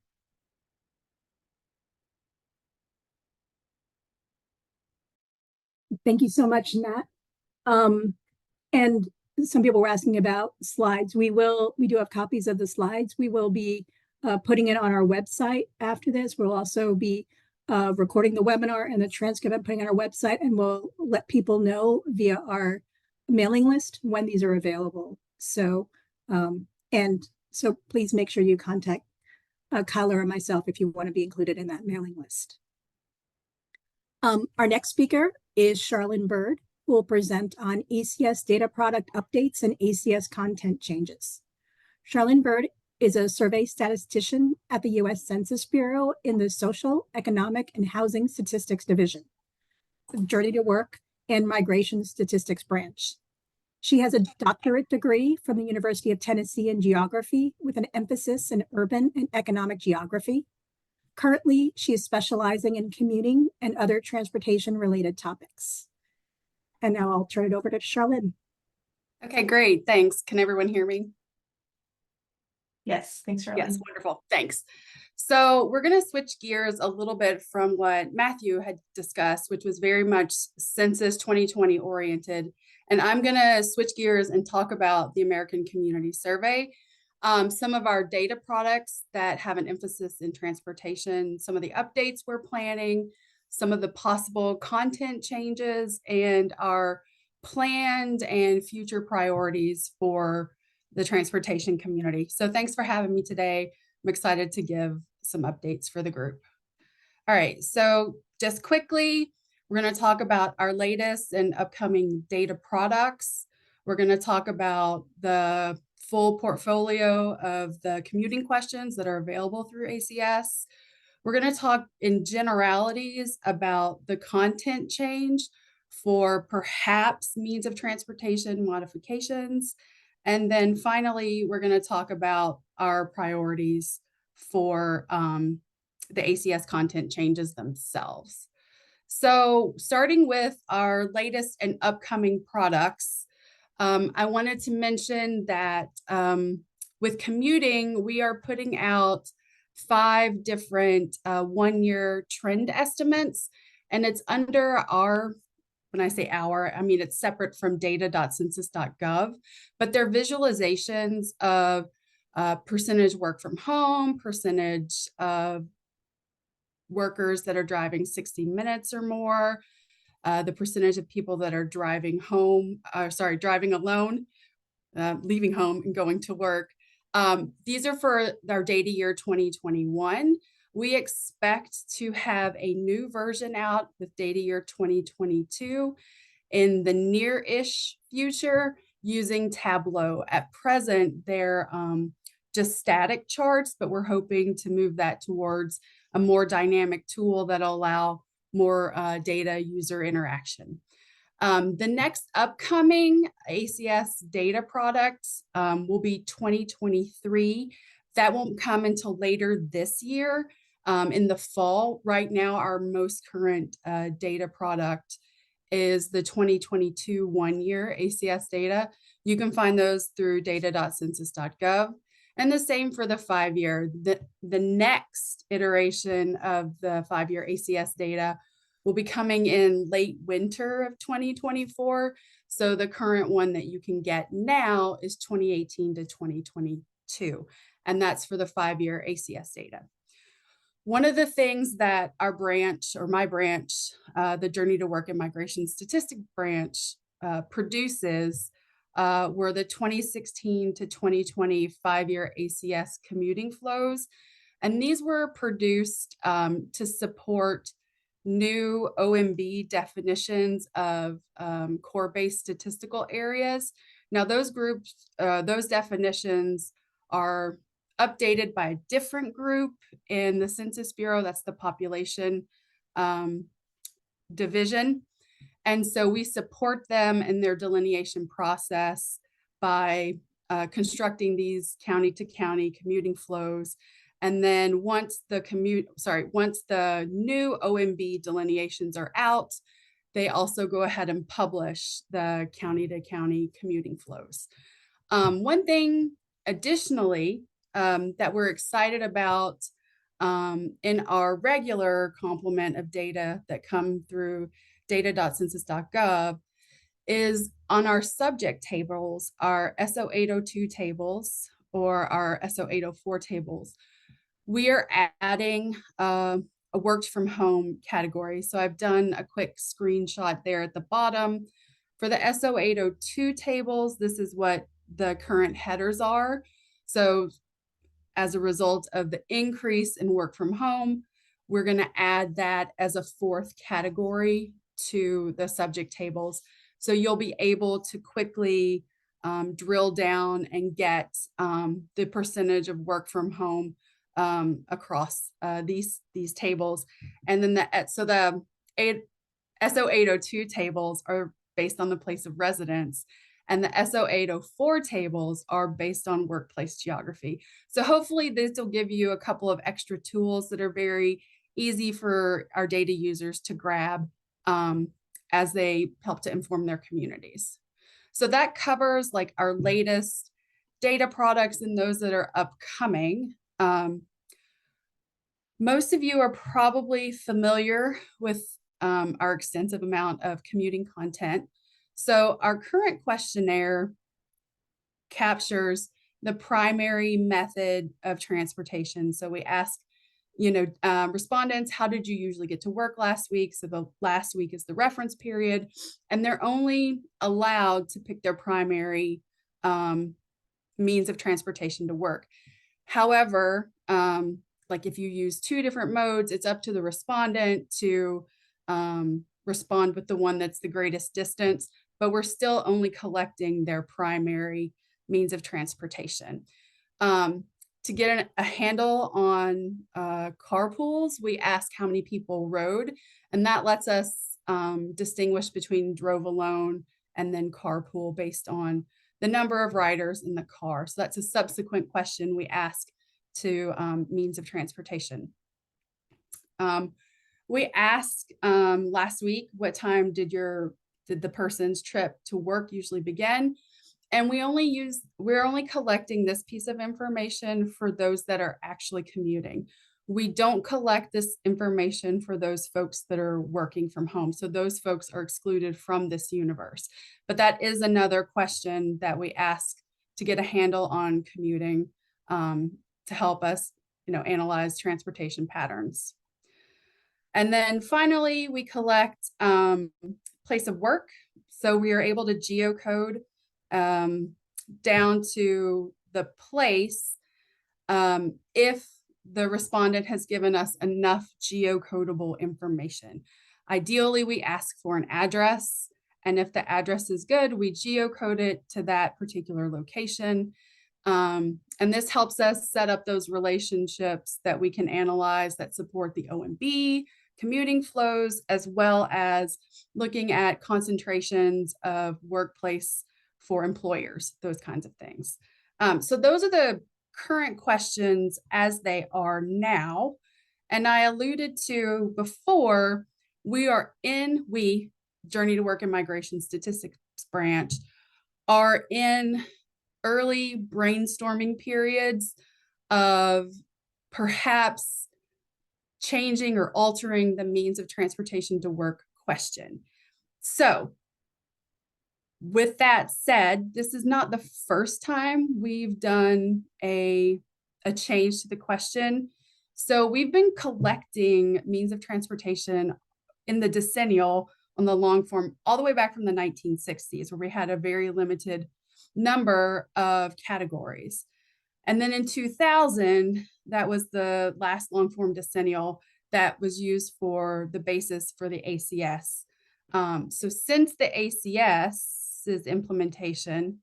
Speaker 1: Thank you so much, Matt. And some people were asking about slides. We do have copies of the slides. We will be putting it on our website after this. We'll also be recording the webinar and the transcript and putting on our website, and we'll let people know via our mailing list when these are available. So, so please make sure you contact Kyler or myself if you want to be included in that mailing list. Our next speaker is Charlene Bird, who will present on ACS data product updates and ACS content changes. Charlene Bird is a survey statistician at the U.S. Census Bureau in the Social, Economic, and Housing Statistics Division, the Journey to Work and Migration Statistics branch. She has a doctorate degree from the University of Tennessee in geography with an emphasis in urban and economic geography. Currently, she is specializing in commuting and other transportation-related topics. And now I'll turn it over to Charlene.
Speaker 3: Okay, great. Thanks. Can everyone hear me?
Speaker 4: Yes, thanks, Charlene.
Speaker 3: Yes, wonderful. Thanks. So we're going to switch gears a little bit from what Matthew had discussed, which was very much Census 2020 oriented. And I'm going to switch gears and talk about the American Community Survey, some of our data products that have an emphasis in transportation, some of the updates we're planning, some of the possible content changes, and our planned and future priorities for the transportation community. So thanks for having me today. I'm excited to give some updates for the group. All right, so just quickly, we're going to talk about our latest and upcoming data products. We're going to talk about the full portfolio of the commuting questions that are available through ACS. We're going to talk in generalities about the content change for perhaps means of transportation modifications. And then finally, we're going to talk about our priorities for the ACS content changes themselves. So starting with our latest and upcoming products, I wanted to mention that with commuting, we are putting out 5 different one-year trend estimates, and it's under our, when I say our, I mean it's separate from data.census.gov, but they're visualizations of percentage work from home, percentage of workers that are driving 60 minutes or more, the percentage of people that are driving home, driving alone, leaving home and going to work. These are for our data year 2021. We expect to have a new version out with data year 2022 in the near-ish future using Tableau. At present, they're just static charts, but we're hoping to move that towards a more dynamic tool that'll allow more data user interaction. The next upcoming ACS data products will be 2023. That won't come until later this year in the fall. Right now, our most current data product is the 2022 one-year ACS data. You can find those through data.census.gov. And the same for the 5-year. The next iteration of the 5-year ACS data will be coming in late winter of 2024. So the current one that you can get now is 2018 to 2022. And that's for the 5-year ACS data. One of the things that our branch, or my branch, the Journey to Work and Migration Statistics branch produces were the 2016 to 2020 5-year ACS commuting flows. And these were produced to support new OMB definitions of core-based statistical areas. Now those groups, those definitions are updated by a different group in the Census Bureau. That's the population division. And so we support them in their delineation process by constructing these county to county commuting flows. And then once the new OMB delineations are out, they also go ahead and publish the county to county commuting flows. One thing additionally that we're excited about in our regular complement of data that come through data.census.gov is on our subject tables, our SO802 tables or our SO804 tables. We are adding a worked from home category. So I've done a quick screenshot there at the bottom. For the SO802 tables, this is what the current headers are. So as a result of the increase in work from home, we're going to add that as a fourth category to the subject tables. So you'll be able to quickly drill down and get the percentage of work from home across these tables. And then the SO802 tables are based on the place of residence, and the SO804 tables are based on workplace geography. So hopefully this will give you a couple of extra tools that are very easy for our data users to grab as they help to inform their communities. So that covers like our latest data products and those that are upcoming. Most of you are probably familiar with our extensive amount of commuting content. So our current questionnaire captures the primary method of transportation. So we ask, respondents, how did you usually get to work last week? So the last week is the reference period, and they're only allowed to pick their primary means of transportation to work. However, like if you use two different modes, it's up to the respondent to respond with the one that's the greatest distance, but we're still only collecting their primary means of transportation. To get a handle on carpools, we ask how many people rode, and that lets us distinguish between drove alone and then carpool based on the number of riders in the car. So that's a subsequent question we ask to means of transportation. We asked last week, what time did the person's trip to work usually begin? And we're only collecting this piece of information for those that are actually commuting. We don't collect this information for those folks that are working from home. So those folks are excluded from this universe. But that is another question that we ask to get a handle on commuting to help us, analyze transportation patterns. And then finally, we collect place of work. So we are able to geocode down to the place if the respondent has given us enough geocodable information. Ideally, we ask for an address, and if the address is good, we geocode it to that particular location. And this helps us set up those relationships that we can analyze that support the OMB, commuting flows, as well as looking at concentrations of workplace for employers, those kinds of things. So those are the current questions as they are now. And I alluded to before, we, Journey to Work and Migration Statistics Branch, are in early brainstorming periods of perhaps changing or altering the means of transportation to work question. So with that said, this is not the first time we've done a change to the question. So we've been collecting means of transportation in the decennial on the long form all the way back from the 1960s, where we had a very limited number of categories. And then in 2000, that was the last long form decennial that was used for the basis for the ACS. So since the ACS's implementation,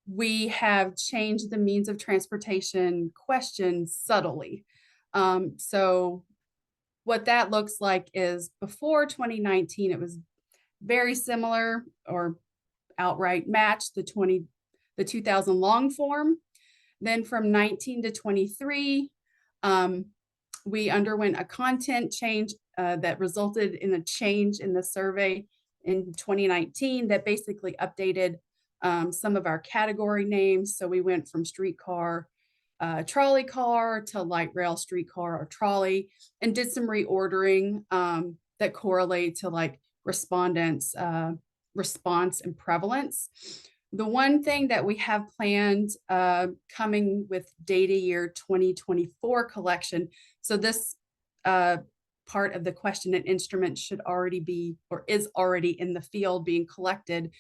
Speaker 3: we have changed the means of transportation question subtly. So what that looks like is before 2019, it was very similar or outright matched the 2000 long form. Then from 19 to 23, we underwent a content change that resulted in a change in the survey in 2019 that basically updated some of our category names. So we went from streetcar, trolley car to light rail, streetcar, or trolley, and did some reordering that correlate to like respondents, response and prevalence. The one thing that we have planned coming with data year 2024 collection, so this part of the question and instrument should already be, or is already in the field being collected,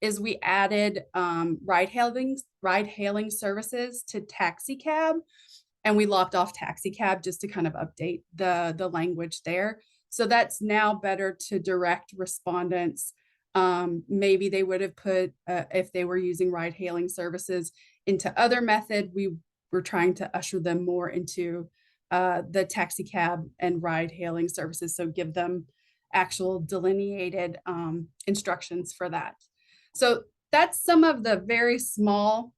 Speaker 3: is we added ride hailing services to taxi cab, and we locked off taxi cab just to kind of update the language there. So that's now better to direct respondents. Maybe they would have put, if they were using ride hailing services, into other method. We were trying to usher them more into the taxi cab and ride hailing services. So give them actual delineated instructions for that. So that's some of the very small,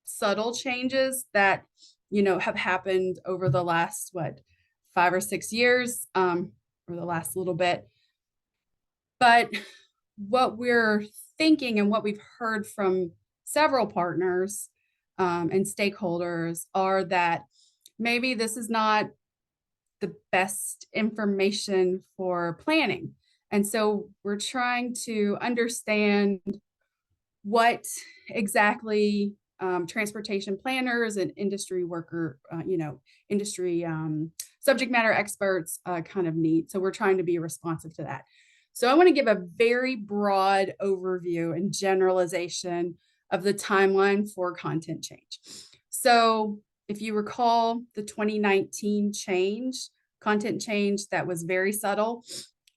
Speaker 3: subtle changes that, you know, have happened over the last, 5 or 6 years, or the last little bit. But what we're thinking and what we've heard from several partners and stakeholders are that maybe this is not the best information for planning. And so we're trying to understand what exactly transportation planners and industry worker, industry subject matter experts kind of need. So we're trying to be responsive to that. So I want to give a very broad overview and generalization of the timeline for content change. So if you recall the 2019 content change that was very subtle,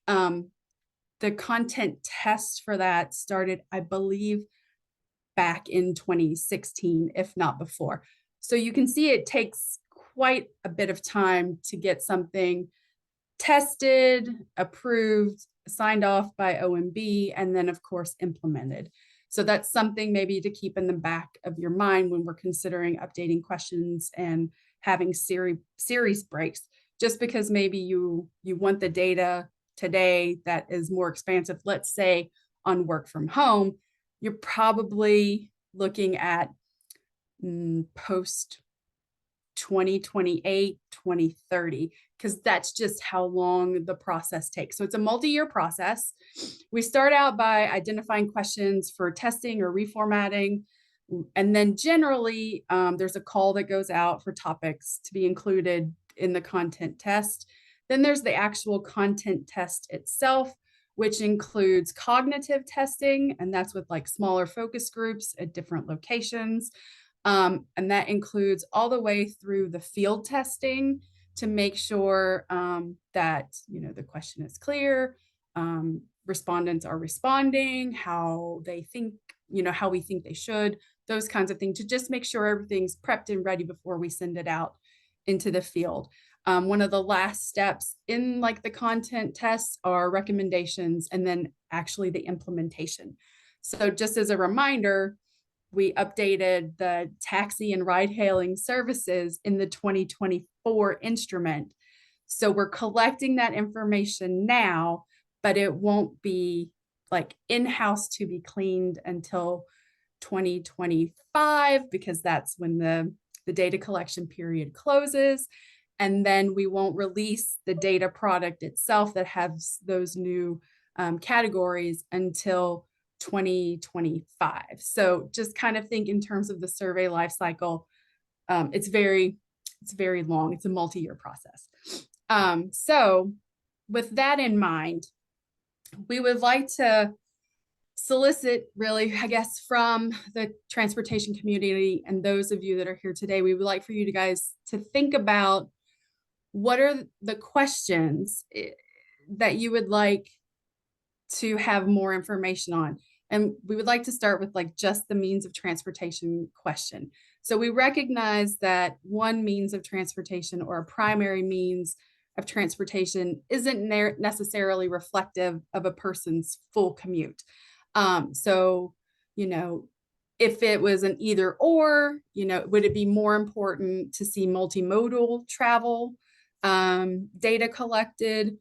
Speaker 3: the content test for that started, I believe, back in 2016, if not before. So you can see it takes quite a bit of time to get something tested, approved, signed off by OMB, and then of course implemented. So that's something maybe to keep in the back of your mind when we're considering updating questions and having series breaks. Just because maybe you want the data today that is more expansive, let's say on work from home, you're probably looking at post 2028, 2030, because that's just how long the process takes. So it's a multi-year process. We start out by identifying questions for testing or reformatting. And then generally, there's a call that goes out for topics to be included in the content test. Then there's the actual content test itself, which includes cognitive testing, and that's with like smaller focus groups at different locations. And that includes all the way through the field testing to make sure that, the question is clear, respondents are responding, how they think, how we think they should, those kinds of things, to just make sure everything's prepped and ready before we send it out into the field. One of the last steps in like the content tests are recommendations and then actually the implementation. So just as a reminder, we updated the taxi and ride hailing services in the 2024 instrument. So we're collecting that information now, but it won't be like in-house to be cleaned until 2025, because that's when the data collection period closes. And then we won't release the data product itself that has those new categories until 2025. So just kind of think in terms of the survey life cycle. It's very long. It's a multi-year process. So with that in mind, we would like to solicit really, I guess, from the transportation community and those of you that are here today, we would like for you guys to think about what are the questions that you would like to have more information on. And we would like to start with like just the means of transportation question. So we recognize that one means of transportation or a primary means of transportation isn't necessarily reflective of a person's full commute. So, you know, if it was an either or, you know, would it be more important to see multimodal travel data collected?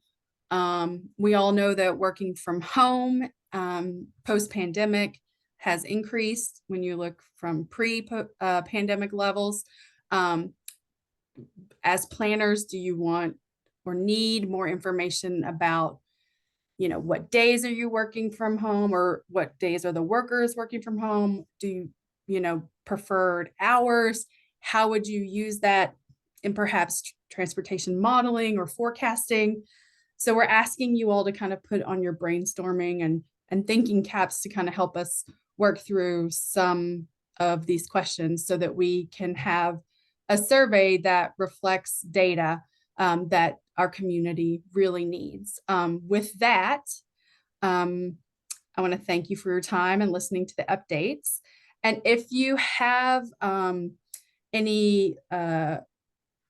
Speaker 3: We all know that working from home post-pandemic has increased when you look from pre-pandemic levels. As planners, do you want or need more information about, you know, what days are you working from home, or what days are the workers working from home? Do you, you know, preferred hours? How would you use that in perhaps transportation modeling or forecasting? So we're asking you all to kind of put on your brainstorming and thinking caps to kind of help us work through some of these questions so that we can have a survey that reflects data that our community really needs. With that, I want to thank you for your time and listening to the updates. And if you have any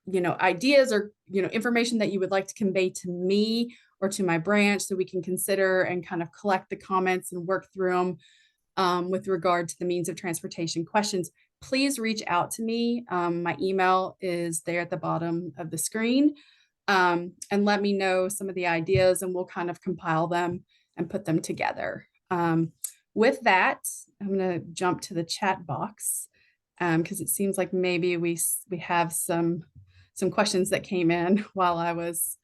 Speaker 3: you know, ideas or, you know, information that you would like to convey to me or to my branch so we can consider and kind of collect the comments and work through them with regard to the means of transportation questions, please reach out to me. My email is there at the bottom of the screen, and let me know some of the ideas, and we'll kind of compile them and put them together. With that, I'm going to jump to the chat box because it seems like maybe we have some questions that came in while I was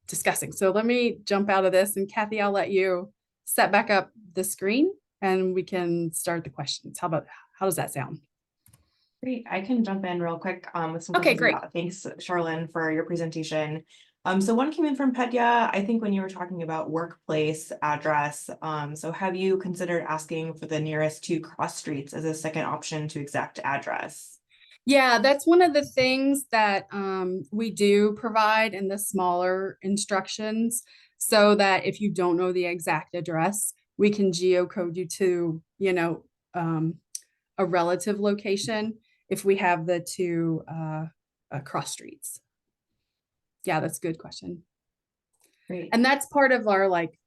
Speaker 3: discussing. So let me jump out of this, and Kathy, I'll let you set back up the screen and we can start the questions. How does that sound?
Speaker 4: Great. I can jump in real quick with some
Speaker 3: Okay,
Speaker 4: questions.
Speaker 3: great.
Speaker 4: Thanks, Charlene, for your presentation. So one came in from Petya, I think when you were talking about workplace address. So have you considered asking for the nearest 2 cross streets as a second option to exact address?
Speaker 3: Yeah, that's one of the things that we do provide in the smaller instructions, so that if you don't know the exact address, we can geocode you to, you know, a relative location if we have the 2 cross streets. Yeah, that's a good question.
Speaker 4: Great.
Speaker 3: And that's part of our, like,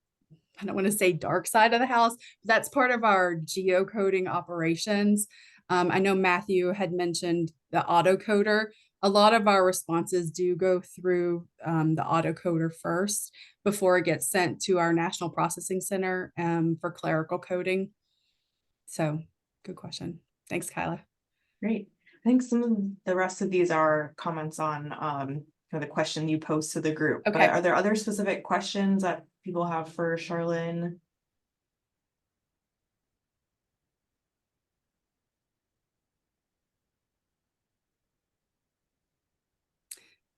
Speaker 3: I don't want to say dark side of the house, but that's part of our geocoding operations. I know Matthew had mentioned the autocoder. A lot of our responses do go through the autocoder first before it gets sent to our National Processing Center for clerical coding. So good question. Thanks, Kyla.
Speaker 4: Great. I think some of the rest of these are comments on kind of the question you posed to the group.
Speaker 3: Okay.
Speaker 4: But are there other specific questions that people have for Charlene?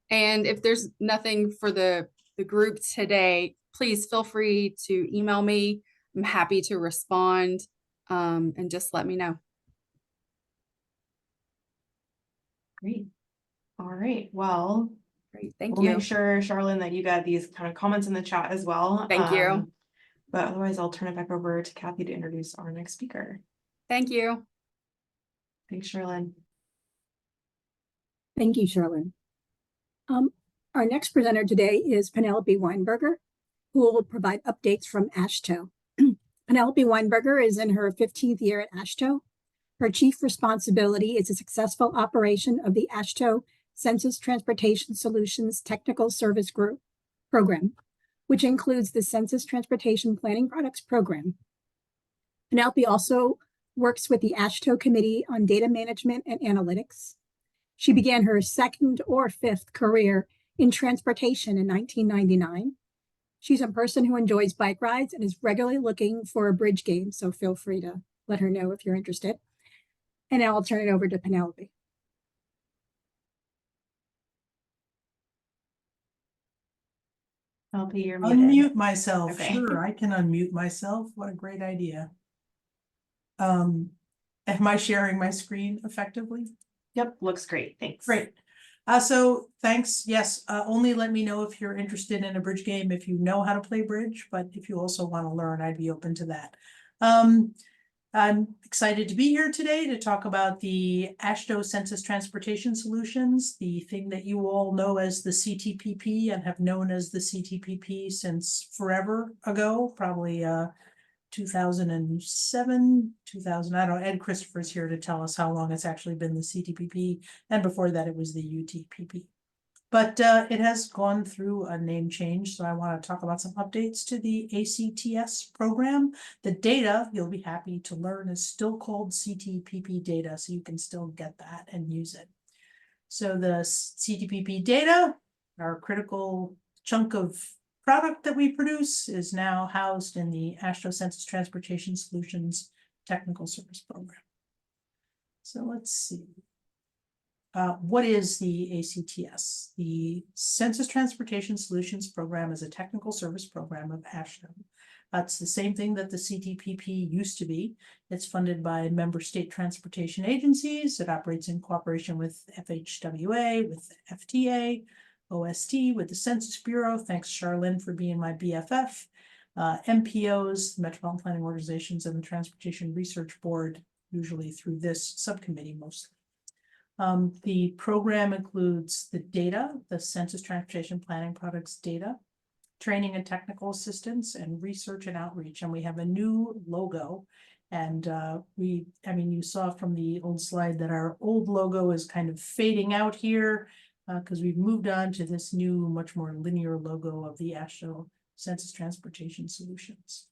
Speaker 3: And if there's nothing for the group today, please feel free to email me. I'm happy to respond, and just let me know.
Speaker 4: Great. All right. Well,
Speaker 3: Great. Thank
Speaker 4: we'll
Speaker 3: you.
Speaker 4: make sure, Charlene, that you got these kind of comments in the chat as well.
Speaker 3: Thank you.
Speaker 4: But otherwise, I'll turn it back over to Kathy to introduce our next speaker.
Speaker 3: Thank you.
Speaker 4: Thanks, Charlene.
Speaker 1: Thank you, Charlene. Our next presenter today is Penelope Weinberger, who will provide updates from AASHTO. Penelope Weinberger is in her 15th year at AASHTO. Her chief responsibility is the successful operation of the AASHTO Census Transportation Solutions Technical Service Group program, which includes the Census Transportation Planning Products Program. Penelope also works with the AASHTO Committee on Data Management and Analytics. She began her 2nd or 5th career in transportation in 1999. She's a person who enjoys bike rides and is regularly looking for a bridge game, so feel free to let her know if you're interested. And now I'll turn it over to Penelope.
Speaker 4: Penelope, you're muted.
Speaker 5: Unmute myself.
Speaker 4: Okay.
Speaker 5: Sure, I can unmute myself. What a great idea. Am I sharing my screen effectively?
Speaker 4: Yep, looks great. Thanks.
Speaker 5: Great. So thanks. Yes, only let me know if you're interested in a bridge game, if you know how to play bridge, but if you also want to learn, I'd be open to that. I'm excited to be here today to talk about the AASHTO Census Transportation Solutions, the thing that you all know as the CTPP and have known as the CTPP since forever ago, probably 2007, 2000. I don't know. Ed Christopher's here to tell us how long it's actually been the CTPP, and before that it was the UTPP. But it has gone through a name change, so I want to talk about some updates to the ACTS program. The data, you'll be happy to learn, is still called CTPP data, so you can still get that and use it. So the CTPP data, our critical chunk of product that we produce, is now housed in the AASHTO Census Transportation Solutions Technical Service Program. So let's see. What is the ACTS? The Census Transportation Solutions Program is a technical service program of AASHTO. It's the same thing that the CTPP used to be. It's funded by member state transportation agencies. It operates in cooperation with FHWA, with FTA, OST, with the Census Bureau. Thanks, Charlene, for being my BFF. MPOs, Metropolitan Planning Organizations, and the Transportation Research Board, usually through this subcommittee mostly. The program includes the data, the Census Transportation Planning Products data, training and technical assistance, and research and outreach. And we have a new logo. And you saw from the old slide that our old logo is kind of fading out here because we've moved on to this new, much more linear logo of the AASHTO Census Transportation Solutions.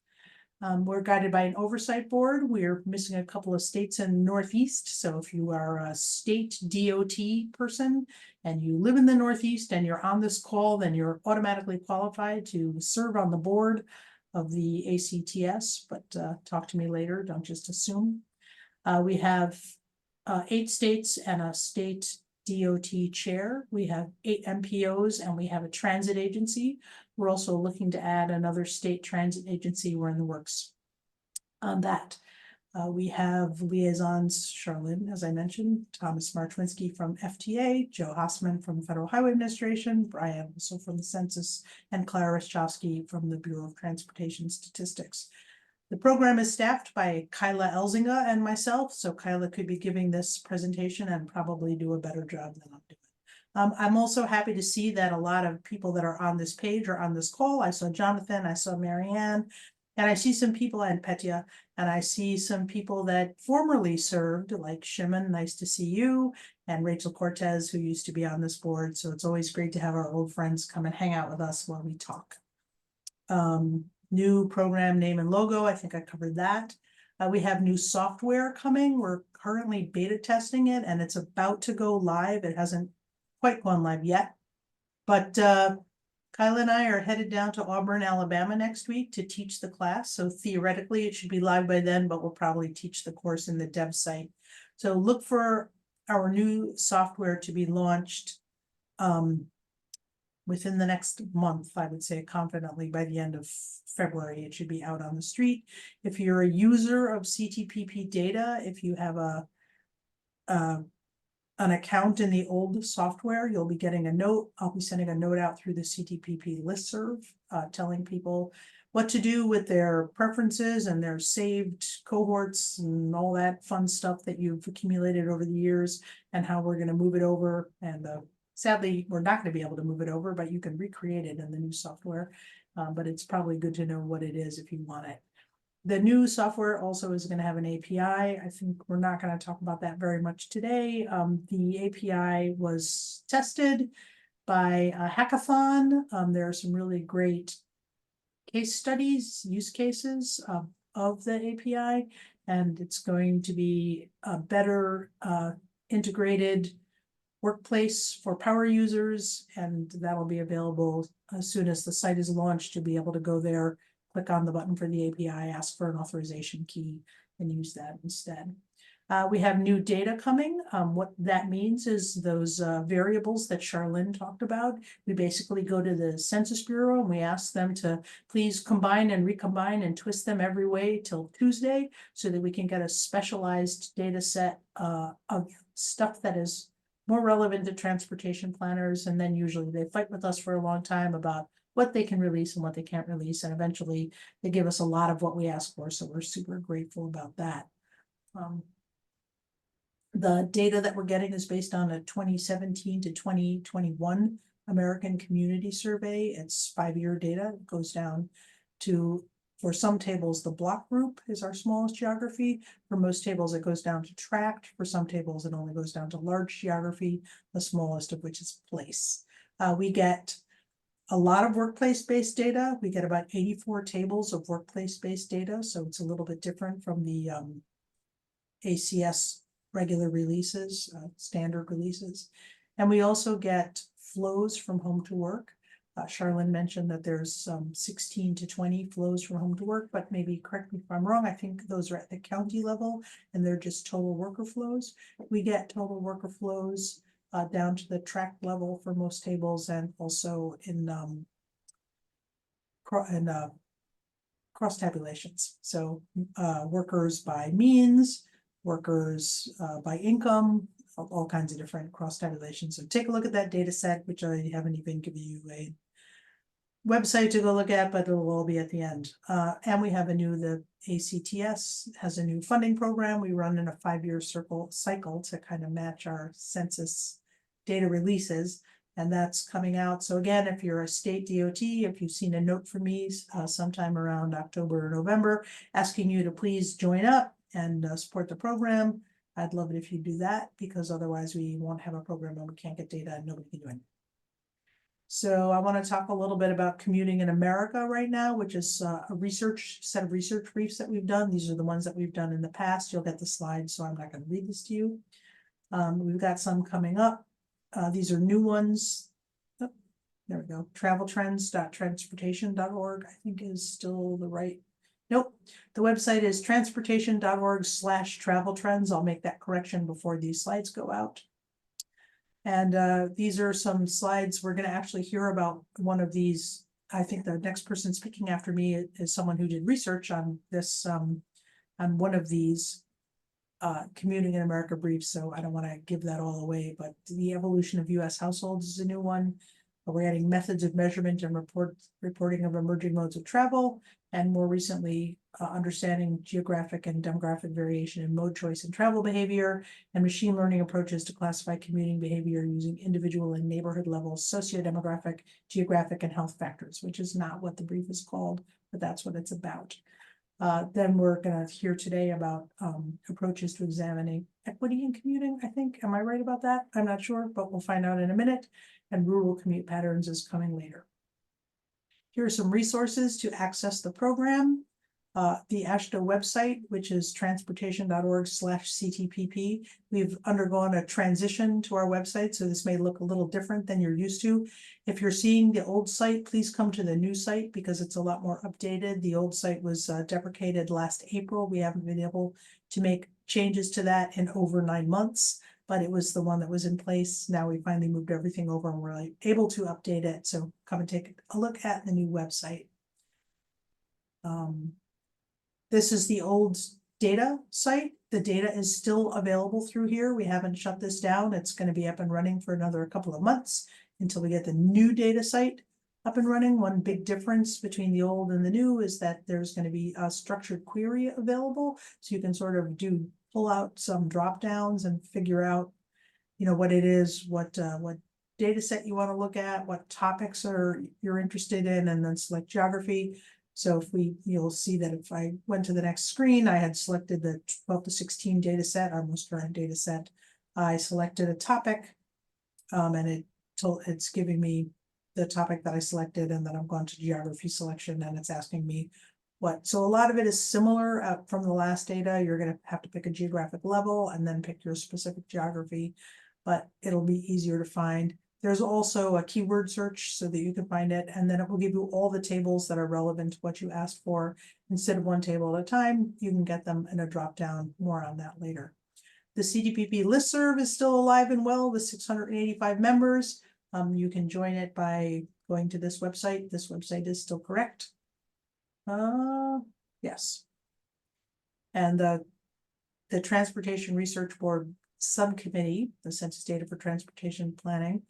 Speaker 5: We're guided by an oversight board. We're missing a couple of states in the Northeast. So if you are a state DOT person and you live in the Northeast and you're on this call, then you're automatically qualified to serve on the board of the ACTS, but talk to me later, don't just assume. We have 8 states and a state DOT chair. We have 8 MPOs and we have a transit agency. We're also looking to add another state transit agency. We're in the works on that. We have liaisons, Charlene, as I mentioned, Thomas Marchwinski from FTA, Joe Hossman from Federal Highway Administration, Brian also from the Census, and Clara Rashkovsky from the Bureau of Transportation Statistics. The program is staffed by Kyla Elzinga and myself, so Kyla could be giving this presentation and probably do a better job than I'm doing. I'm also happy to see that a lot of people that are on this page are on this call. I saw Jonathan, I saw Marianne, and I see some people, and Petya, and I see some people that formerly served, like Shimon, nice to see you, and Rachel Cortez, who used to be on this board. So it's always great to have our old friends come and hang out with us while we talk. New program name and logo, I think I covered that. We have new software coming. We're currently beta testing it, and it's about to go live. It hasn't quite gone live yet, but Kyla and I are headed down to Auburn, Alabama next week to teach the class. So theoretically it should be live by then, but we'll probably teach the course in the dev site. So look for our new software to be launched within the next month. I would say confidently by the end of February, it should be out on the street. If you're a user of CTPP data, if you have an account in the old software, you'll be getting a note. I'll be sending a note out through the CTPP listserv, telling people what to do with their preferences and their saved cohorts and all that fun stuff that you've accumulated over the years, and how we're going to move it over. And sadly, we're not going to be able to move it over, but you can recreate it in the new software. But it's probably good to know what it is if you want it. The new software also is going to have an API. I think we're not going to talk about that very much today. The API was tested by a hackathon. There are some really great case studies, use cases of the API, and it's going to be a better integrated workplace for power users, and that'll be available as soon as the site is launched. You'll be able to go there, click on the button for the API, ask for an authorization key, and use that instead. We have new data coming. What that means is those variables that Charlene talked about. We basically go to the Census Bureau and we ask them to please combine and recombine and twist them every way till Tuesday, so that we can get a specialized data set of stuff that is more relevant to transportation planners. And then usually they fight with us for a long time about what they can release and what they can't release. And eventually they give us a lot of what we ask for. So we're super grateful about that. The data that we're getting is based on a 2017 to 2021 American Community Survey. It's 5-year data. It goes down to, for some tables, the block group is our smallest geography. For most tables, it goes down to tract. For some tables, it only goes down to large geography, the smallest of which is place. We get a lot of workplace-based data. We get about 84 tables of workplace-based data, so it's a little bit different from the ACS regular releases, standard releases. And we also get flows from home to work. Charlene mentioned that there's 16 to 20 flows from home to work, but maybe correct me if I'm wrong, I think those are at the county level and they're just total worker flows. We get total worker flows down to the tract level for most tables, and also in cross tabulations. So workers by means, workers by income, all kinds of different cross tabulations. So take a look at that data set, which I haven't even given you a website to go look at, but it'll all be at the end. And we have the ACTS has a new funding program. We run in a 5-year cycle to kind of match our census data releases, and that's coming out. So again, if you're a state DOT, if you've seen a note from me sometime around October or November, asking you to please join up and support the program, I'd love it if you do that, because otherwise we won't have a program and we can't get data and nobody can do it. So I want to talk a little bit about commuting in America right now, which is a set of research briefs that we've done. These are the ones that we've done in the past. You'll get the slides, so I'm not going to read this to you. We've got some coming up. These are new ones. Oh, there we go. Traveltrends.transportation.org, I think is still the right. Nope. The website is transportation.org/traveltrends. I'll make that correction before these slides go out. And these are some slides. We're going to actually hear about one of these. I think the next person speaking after me is someone who did research on this, on one of these commuting in America briefs. So I don't want to give that all away, but the evolution of US households is a new one. We're adding methods of measurement and reporting of emerging modes of travel, and more recently, understanding geographic and demographic variation in mode choice and travel behavior, and machine learning approaches to classify commuting behavior using individual and neighborhood level socio-demographic, geographic, and health factors, which is not what the brief is called, but that's what it's about. Then we're going to hear today about approaches to examining equity in commuting, I think. Am I right about that? I'm not sure, but we'll find out in a minute. And rural commute patterns is coming later. Here are some resources to access the program. The AASHTO website, which is transportation.org/CTPP. We've undergone a transition to our website, so this may look a little different than you're used to. If you're seeing the old site, please come to the new site because it's a lot more updated. The old site was deprecated last April. We haven't been able to make changes to that in over 9 months, but it was the one that was in place. Now we finally moved everything over and we're able to update it. So come and take a look at the new website. This is the old data site. The data is still available through here. We haven't shut this down. It's going to be up and running for another couple of months until we get the new data site up and running. One big difference between the old and the new is that there's going to be a structured query available. So you can sort of pull out some drop downs and figure out, what it is, what data set you want to look at, what topics you're interested in, and then select geography. So you'll see that if I went to the next screen, I had selected the 12 to 16 data set, our most current data set. I selected a topic, and it's giving me the topic that I selected, and then I've gone to geography selection, and it's asking me what. So a lot of it is similar from the last data. You're going to have to pick a geographic level and then pick your specific geography, but it'll be easier to find. There's also a keyword search so that you can find it, and then it will give you all the tables that are relevant to what you asked for. Instead of one table at a time, you can get them in a drop down. More on that later. The CTPP listserv is still alive and well with 685 members. You can join it by going to this website. This website is still correct. Yes. And the Transportation Research Board Subcommittee, the Census Data for Transportation Planning,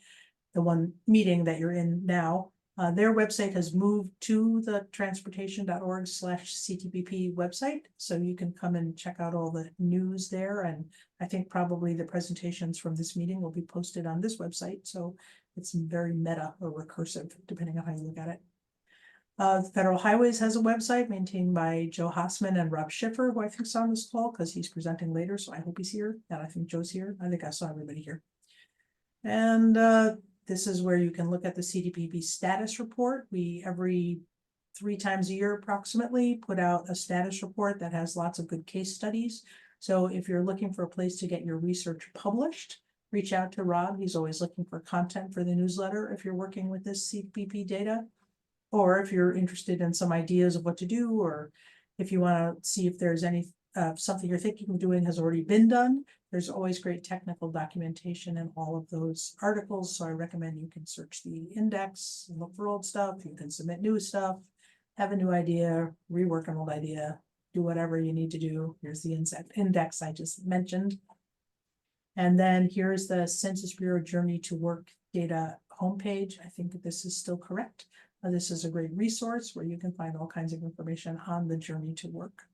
Speaker 5: the one meeting that you're in now, Their website has moved to the transportation.org/CTPP website. So you can come and check out all the news there. And I think probably the presentations from this meeting will be posted on this website. So it's very meta or recursive, depending on how you look at it. Federal Highways has a website maintained by Joe Hassman and Rob Schiffer, who I think is on this call because he's presenting later. So I hope he's here. And I think Joe's here. I think I saw everybody here. And this is where you can look at the CDPP status report. We every 3 times a year approximately put out a status report that has lots of good case studies. So if you're looking for a place to get your research published, reach out to Rob. He's always looking for content for the newsletter if you're working with this CDPP data. Or if you're interested in some ideas of what to do, or if you want to see if there's any something you're thinking of doing has already been done, there's always great technical documentation in all of those articles. So I recommend you can search the index, look for old stuff. You can submit new stuff, have a new idea, rework an old idea, do whatever you need to do. Here's the index I just mentioned. And then here's the Census Bureau Journey to Work data homepage. I think that this is still correct. This is a great resource where you can find all kinds of information on the journey to work.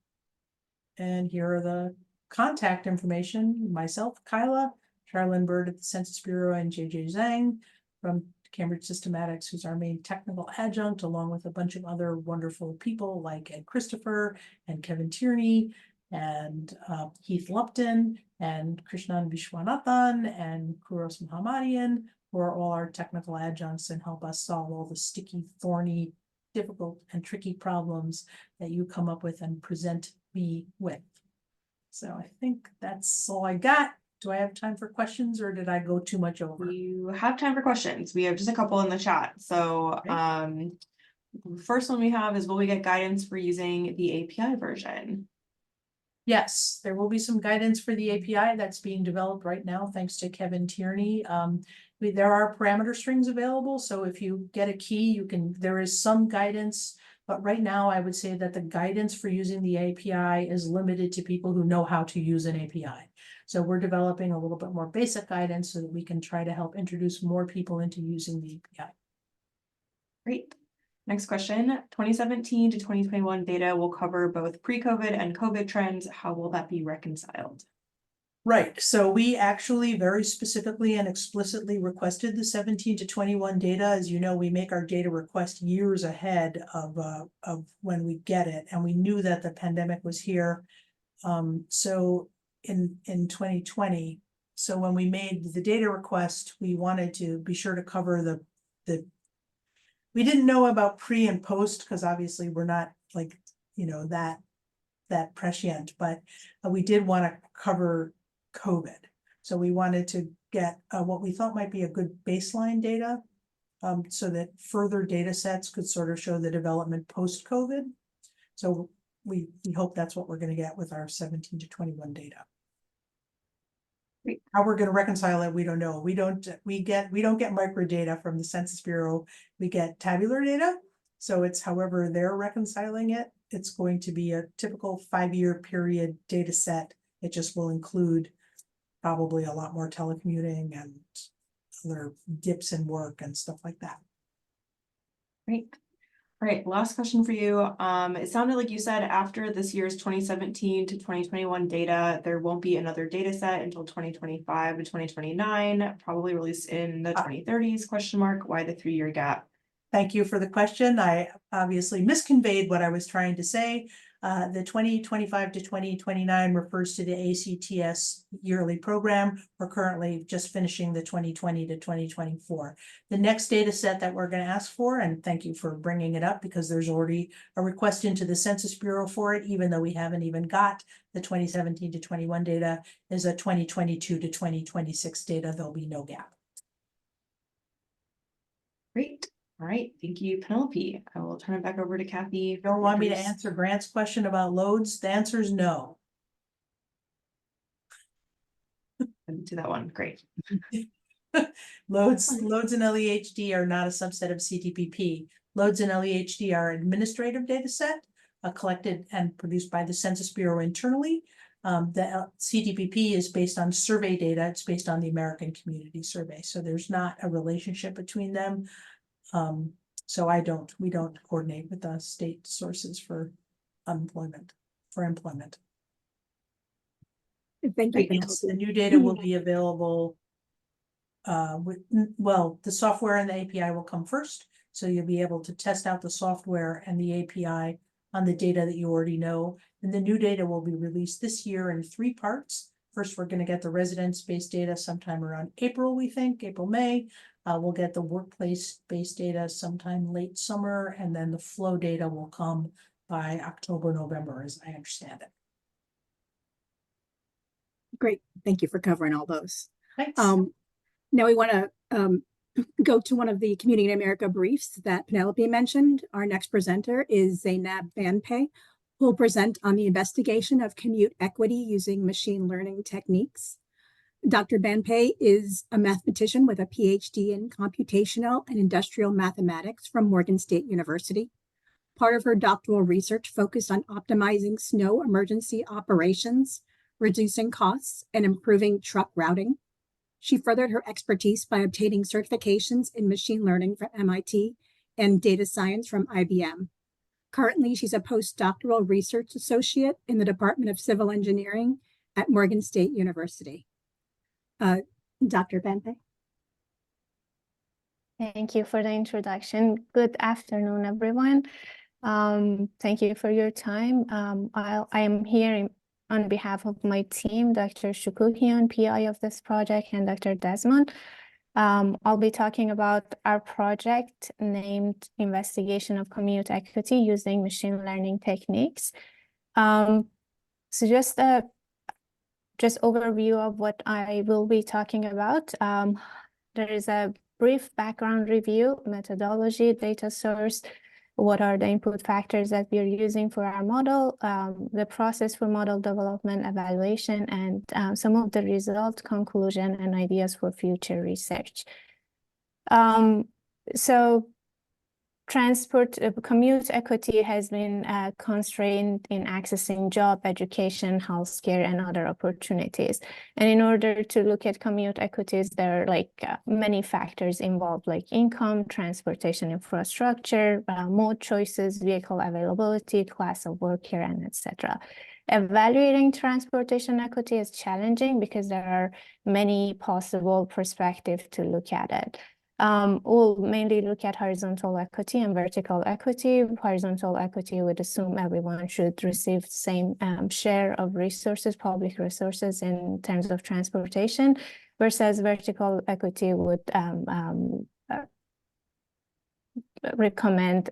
Speaker 5: And here are the contact information. Myself, Kyla, Charlene Bird at the Census Bureau, and JJ Zhang from Cambridge Systematics, who's our main technical adjunct, along with a bunch of other wonderful people like Ed Christopher and Kevin Tierney and Heath Lupton and Krishnan Vishwanathan and Kuros Muhammadian, who are all our technical adjuncts and help us solve all the sticky, thorny, difficult, and tricky problems that you come up with and present me with. So I think that's all I got. Do I have time for questions or did I go too much over?
Speaker 4: You have time for questions. We have just a couple in the chat. So first one we have is, will we get guidance for using the API version?
Speaker 5: Yes, there will be some guidance for the API that's being developed right now, thanks to Kevin Tierney. There are parameter strings available, so if you get a key, there is some guidance, but right now I would say that the guidance for using the API is limited to people who know how to use an API. So we're developing a little bit more basic guidance so that we can try to help introduce more people into using the API.
Speaker 4: Great. Next question, 2017 to 2021 data will cover both pre-COVID and COVID trends. How will that be reconciled?
Speaker 5: Right, so we actually very specifically and explicitly requested the 17 to 21 data. As you know, we make our data request years ahead of when we get it, and we knew that the pandemic was here. So in 2020, so when we made the data request, we wanted to be sure to cover the we didn't know about pre and post because obviously we're not like, you know, that prescient, but we did want to cover COVID. So we wanted to get what we thought might be a good baseline data so that further data sets could sort of show the development post-COVID. So we hope that's what we're going to get with our 17 to 21 data. How we're going to reconcile it, we don't know. We don't get microdata from the Census Bureau. We get tabular data. So it's however they're reconciling it. It's going to be a typical 5-year period data set. It just will include probably a lot more telecommuting and other dips in work and stuff like that.
Speaker 4: Great. All right, last question for you. It sounded like you said after this year's 2017 to 2021 data, there won't be another data set until 2025 to 2029, probably released in the 2030s, question mark. Why the 3-year gap?
Speaker 5: Thank you for the question. I obviously misconveyed what I was trying to say. The 2025 to 2029 refers to the ACTS yearly program. We're currently just finishing the 2020 to 2024. The next data set that we're going to ask for, and thank you for bringing it up because there's already a request into the Census Bureau for it, even though we haven't even got the 2017 to 21 data, is a 2022 to 2026 data. There'll be no gap.
Speaker 4: Great. All right, thank you, Penelope. I will turn it back over to Kathy.
Speaker 5: You don't want me to answer Grant's question about loads? The answer is no.
Speaker 4: Do that one, great.
Speaker 5: Loads and LEHD are not a subset of CTPP. Loads and LEHD are administrative data set collected and produced by the Census Bureau internally. The CTPP is based on survey data. It's based on the American Community Survey. So there's not a relationship between them. So we don't coordinate with the state sources for employment.
Speaker 1: Thank you.
Speaker 5: And yes, the new data will be available. Well, the software and the API will come first, so you'll be able to test out the software and the API on the data that you already know. And the new data will be released this year in 3 parts. First, we're going to get the residence-based data sometime around April, we think, April, May. We'll get the workplace-based data sometime late summer, and then the flow data will come by October, November, as I understand it.
Speaker 1: Great. Thank you for covering all those.
Speaker 5: Thanks.
Speaker 1: Now we want to go to one of the Community in America briefs that Penelope mentioned. Our next presenter is Zainab Banpay, who will present on the investigation of commute equity using machine learning techniques. Dr. Banpay is a mathematician with a PhD in computational and industrial mathematics from Morgan State University. Part of her doctoral research focused on optimizing snow emergency operations, reducing costs, and improving truck routing. She furthered her expertise by obtaining certifications in machine learning from MIT and data science from IBM. Currently, she's a postdoctoral research associate in the Department of Civil Engineering at Morgan State University. Dr. Banpay.
Speaker 6: Thank you for the introduction. Good afternoon, everyone. Thank you for your time. I am here on behalf of my team, Dr. Shukuhian, PI of this project, and Dr. Desmond. I'll be talking about our project named Investigation of Commute Equity Using Machine Learning Techniques. So just overview of what I will be talking about. There is a brief background review, methodology, data source, what are the input factors that we are using for our model, the process for model development, evaluation, and some of the result, conclusion, and ideas for future research. So commute equity has been constrained in accessing job, education, healthcare, and other opportunities. And in order to look at commute equities, there are many factors involved, like income, transportation infrastructure, mode choices, vehicle availability, class of worker, and etc. Evaluating transportation equity is challenging because there are many possible perspectives to look at it. We'll mainly look at horizontal equity and vertical equity. Horizontal equity would assume everyone should receive the same share of resources, public resources in terms of transportation, versus vertical equity would recommend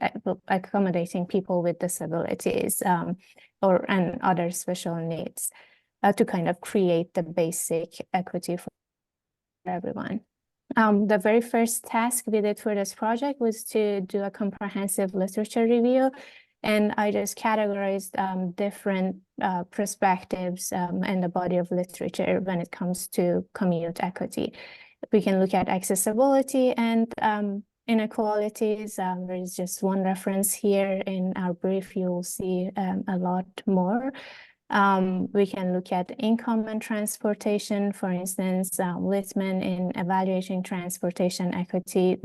Speaker 6: accommodating people with disabilities and other special needs to kind of create the basic equity for everyone. The very first task we did for this project was to do a comprehensive literature review, and I just categorized different perspectives in the body of literature when it comes to commute equity. We can look at accessibility and inequalities. There is just one reference here in our brief. You will see a lot more. We can look at income and transportation. For instance, Littman, in evaluating transportation equity,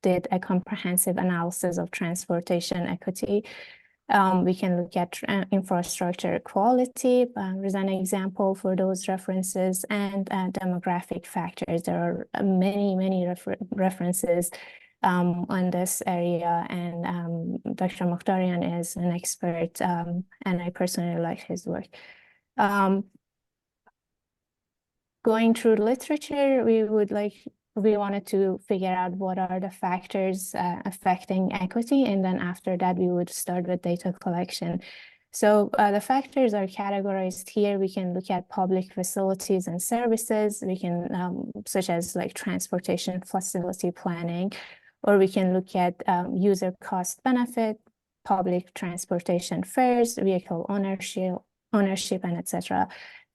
Speaker 6: did a comprehensive analysis of transportation equity. We can look at infrastructure quality as an example for those references, and demographic factors. There are many references on this area, and Dr. Mokhtarian is an expert, and I personally like his work. Going through literature, we wanted to figure out what are the factors affecting equity, and then after that we would start with data collection. So the factors are categorized here. We can look at public facilities and services. We can, such as transportation facility planning, or we can look at user cost benefit, public transportation fares, vehicle ownership, and etc.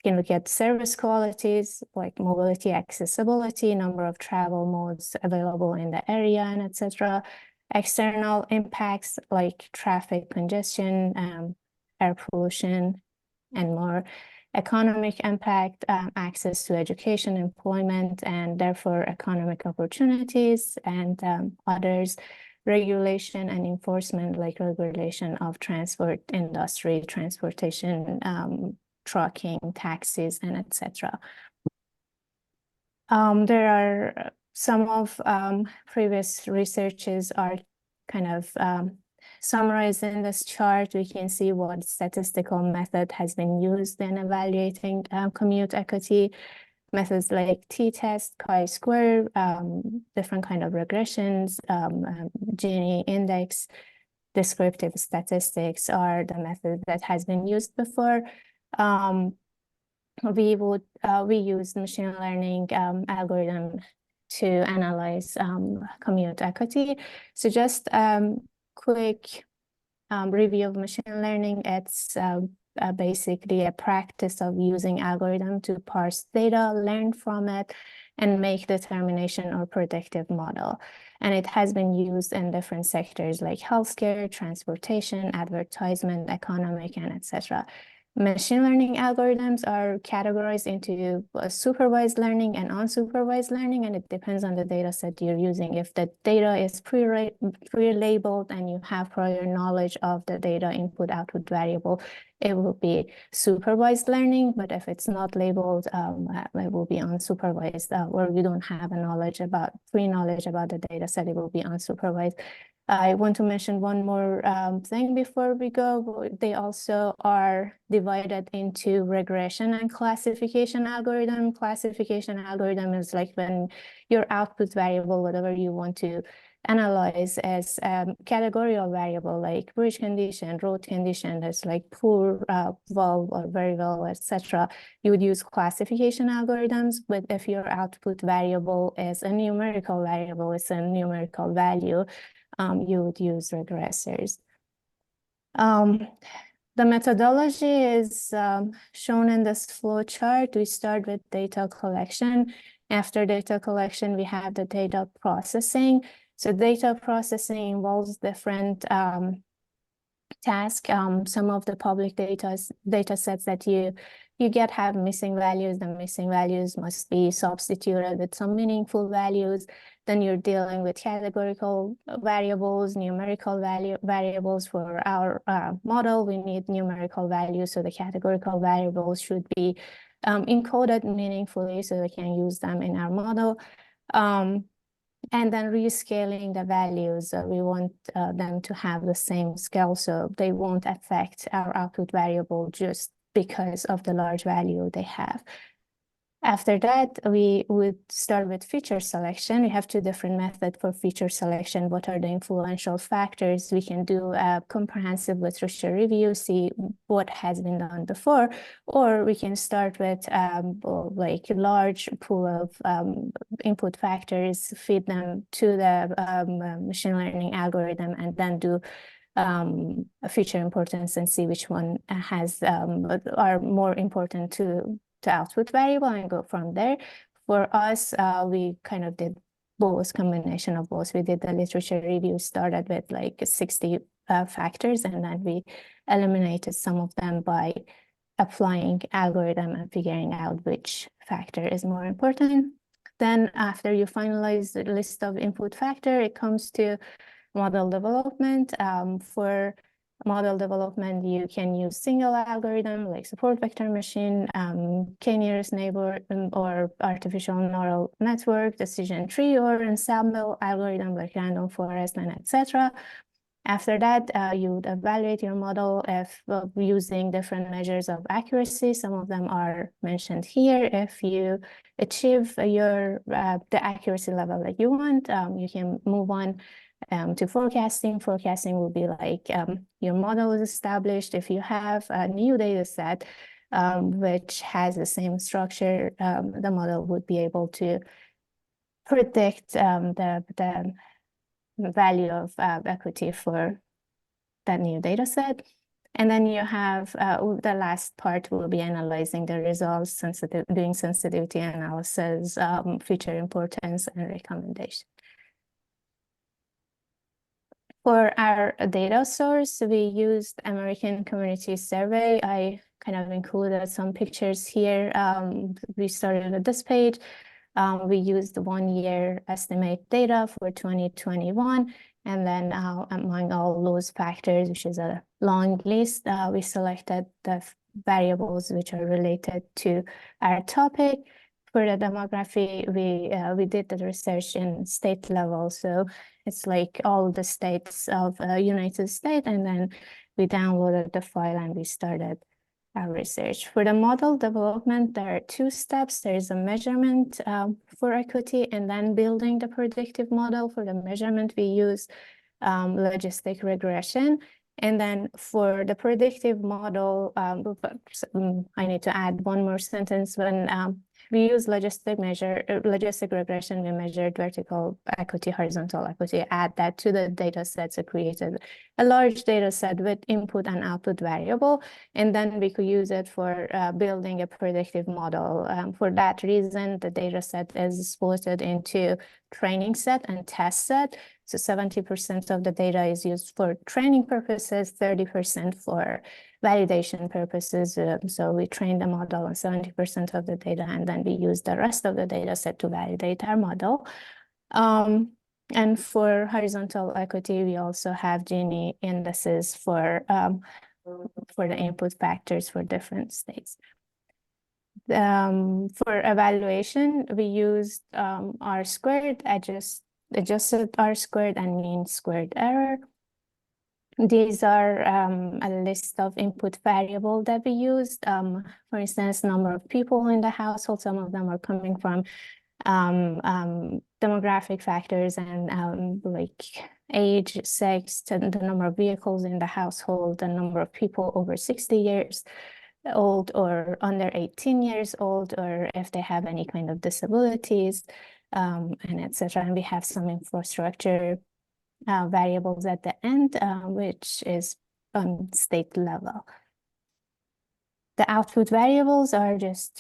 Speaker 6: We can look at service qualities like mobility, accessibility, number of travel modes available in the area, and etc. External impacts like traffic congestion, air pollution, and more. economic impact, access to education, employment, and therefore economic opportunities, and others, regulation and enforcement, like regulation of transport industry, transportation, trucking, taxis, and etc. There are some of previous researches are kind of summarized in this chart. We can see what statistical method has been used in evaluating commute equity. Methods like t-test, chi-square, different kind of regressions, Gini index, descriptive statistics are the method that has been used before. We use machine learning algorithm to analyze commute equity. So just quick review of machine learning. It's basically a practice of using algorithm to parse data, learn from it, and make determination or predictive model. And it has been used in different sectors like healthcare, transportation, advertisement, economic, and etc. Machine learning algorithms are categorized into supervised learning and unsupervised learning, and it depends on the data set you're using. If the data is pre-labeled and you have prior knowledge of the data input-output variable, it will be supervised learning. But if it's not labeled, it will be unsupervised, or you don't have a pre-knowledge about the data set, it will be unsupervised. I want to mention one more thing before we go. They also are divided into regression and classification algorithm. Classification algorithm is like when your output variable, whatever you want to analyze as categorical variable, like bridge condition, road condition, that's like poor, well, or very well, etc. You would use classification algorithms. But if your output variable is a numerical variable, it's a numerical value, you would use regressors. The methodology is shown in this flow chart. We start with data collection. After data collection, we have the data processing. So data processing involves different tasks. Some of the public data sets that you get have missing values. The missing values must be substituted with some meaningful values. Then you're dealing with categorical variables, numerical variables. For our model, we need numerical values, so the categorical variables should be encoded meaningfully so we can use them in our model. And then rescaling the values, we want them to have the same scale, so they won't affect our output variable just because of the large value they have. After that, we would start with feature selection. We have two different methods for feature selection. What are the influential factors? We can do a comprehensive literature review, see what has been done before, or we can start with like a large pool of input factors, feed them to the machine learning algorithm, and then do a feature importance and see which one are more important to output variable and go from there. For us, we kind of did both, combination of both. We did the literature review, started with like 60 factors, and then we eliminated some of them by applying algorithm and figuring out which factor is more important. Then after you finalize the list of input factor, it comes to model development. For model development, you can use single algorithm like support vector machine, k-nearest neighbor, or artificial neural network, decision tree, or ensemble algorithm like random forest, and etc. After that, you would evaluate your model if using different measures of accuracy. Some of them are mentioned here. If you achieve your the accuracy level that you want, you can move on to forecasting. Forecasting will be like your model is established. If you have a new data set which has the same structure, the model would be able to predict the value of equity for that new data set. And then you have the last part will be analyzing the results, doing sensitivity analysis, feature importance, and recommendation. For our data source, we used American Community Survey. I kind of included some pictures here. We started at this page. We used the 1 year estimate data for 2021. And then among all those factors, which is a long list, we selected the variables which are related to our topic. For the demography, we did the research in state level. So it's like all the states of United States, and then we downloaded the file and we started our research. For the model development, there are 2 steps. There's a measurement for equity, and then building the predictive model. For the measurement, we use logistic regression. And then for the predictive model, I need to add one more sentence. When we use logistic regression, we measured vertical equity, horizontal equity, add that to the data set, so created a large data set with input and output variable, and then we could use it for building a predictive model. For that reason, the data set is split into training set and test set. So 70% of the data is used for training purposes, 30% for validation purposes. So we train the model on 70% of the data, and then we use the rest of the data set to validate our model. And for horizontal equity, we also have Gini indices for the input factors for different states. For evaluation, we used R-squared, adjusted R-squared, and mean squared error. These are a list of input variables that we used. For instance, number of people in the household. Some of them are coming from demographic factors and like age, sex, the number of vehicles in the household, the number of people over 60 years old or under 18 years old, or if they have any kind of disabilities, and etc. And we have some infrastructure variables at the end, which is on state level. The output variables are just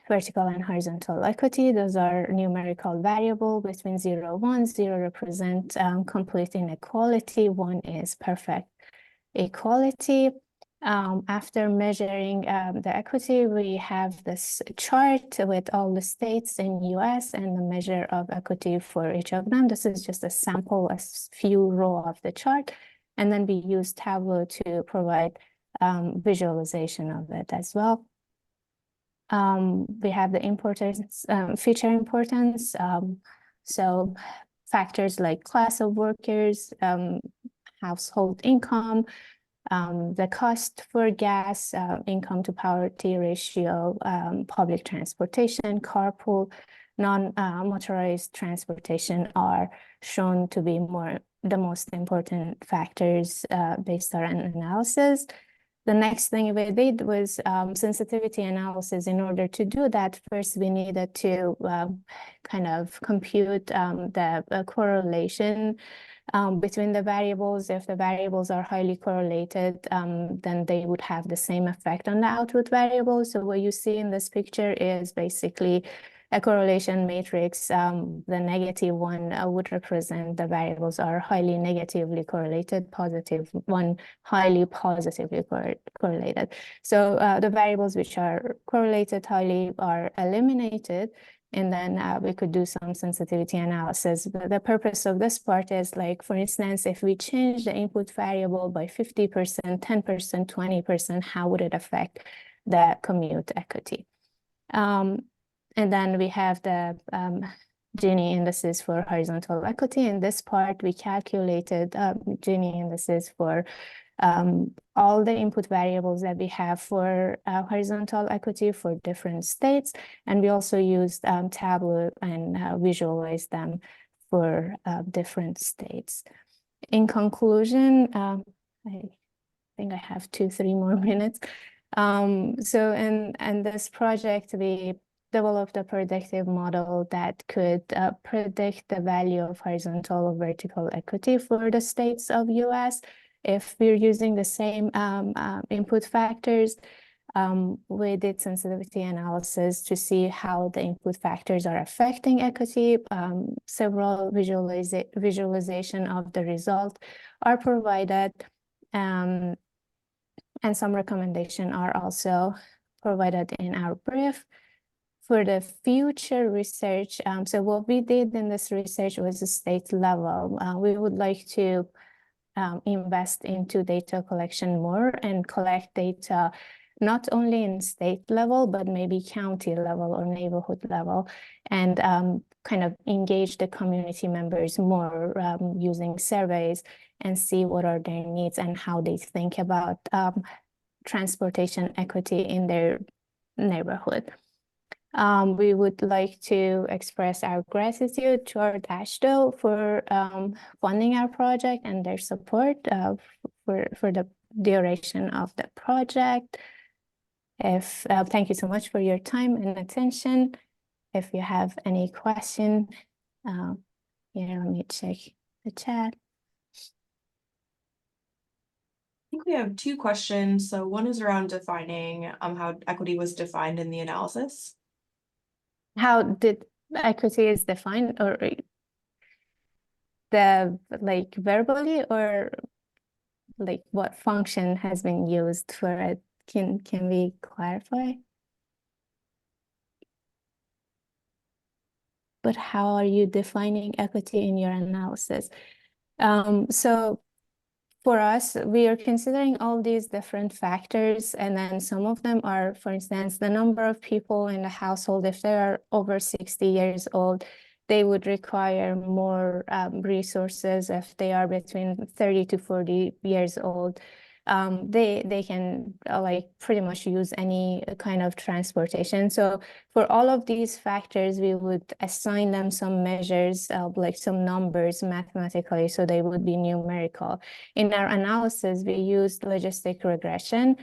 Speaker 6: vertical and horizontal equity. Those are numerical variable between 0 and 1. 0 represent complete inequality. 1 is perfect equality. After measuring the equity, we have this chart with all the states in US and the measure of equity for each of them. This is just a sample, a few rows of the chart. And then we use Tableau to provide visualization of it as well. We have the importance, feature importance. So factors like class of workers, household income, the cost for gas, income to poverty ratio, public transportation, carpool, non-motorized transportation are shown to be the most important factors based on analysis. The next thing we did was sensitivity analysis. In order to do that, first we needed to kind of compute the correlation between the variables. If the variables are highly correlated, then they would have the same effect on the output variables. So what you see in this picture is basically a correlation matrix. The negative one would represent the variables are highly negatively correlated, positive one highly positively correlated. So the variables which are correlated highly are eliminated, and then we could do some sensitivity analysis. But the purpose of this part is, like, for instance, if we change the input variable by 50%, 10%, 20%, how would it affect the commute equity? And then we have the Gini indices for horizontal equity. In this part, we calculated Gini indices for all the input variables that we have for horizontal equity for different states. And we also used Tableau and visualized them for different states. In conclusion, I think I have 2-3 more minutes. So in this project, we developed a predictive model that could predict the value of horizontal or vertical equity for the states of US. If we're using the same input factors, we did sensitivity analysis to see how the input factors are affecting equity. Several visualization of the result are provided. And some recommendations are also provided in our brief. For the future research, so what we did in this research was a state level. We would like to invest into data collection more and collect data not only in state level, but maybe county level or neighborhood level, and kind of engage the community members more using surveys and see what are their needs and how they think about transportation equity in their neighborhood. We would like to express our gratitude to our AASHTO for funding our project and their support for the duration of the project. Thank you so much for your time and attention. If you have any question, here, let me check the chat.
Speaker 4: I think we have two questions. So one is around defining how equity was defined in the analysis.
Speaker 6: How did equity is defined, or the like verbally, or like what function has been used for it? Can we clarify? But how are you defining equity in your analysis? So for us, we are considering all these different factors, and then some of them are, for instance, the number of people in the household. If they are over 60 years old, they would require more resources. If they are between 30 to 40 years old, they can like pretty much use any kind of transportation. So for all of these factors, we would assign them some measures, like some numbers mathematically, so they would be numerical. In our analysis, we used logistic regression.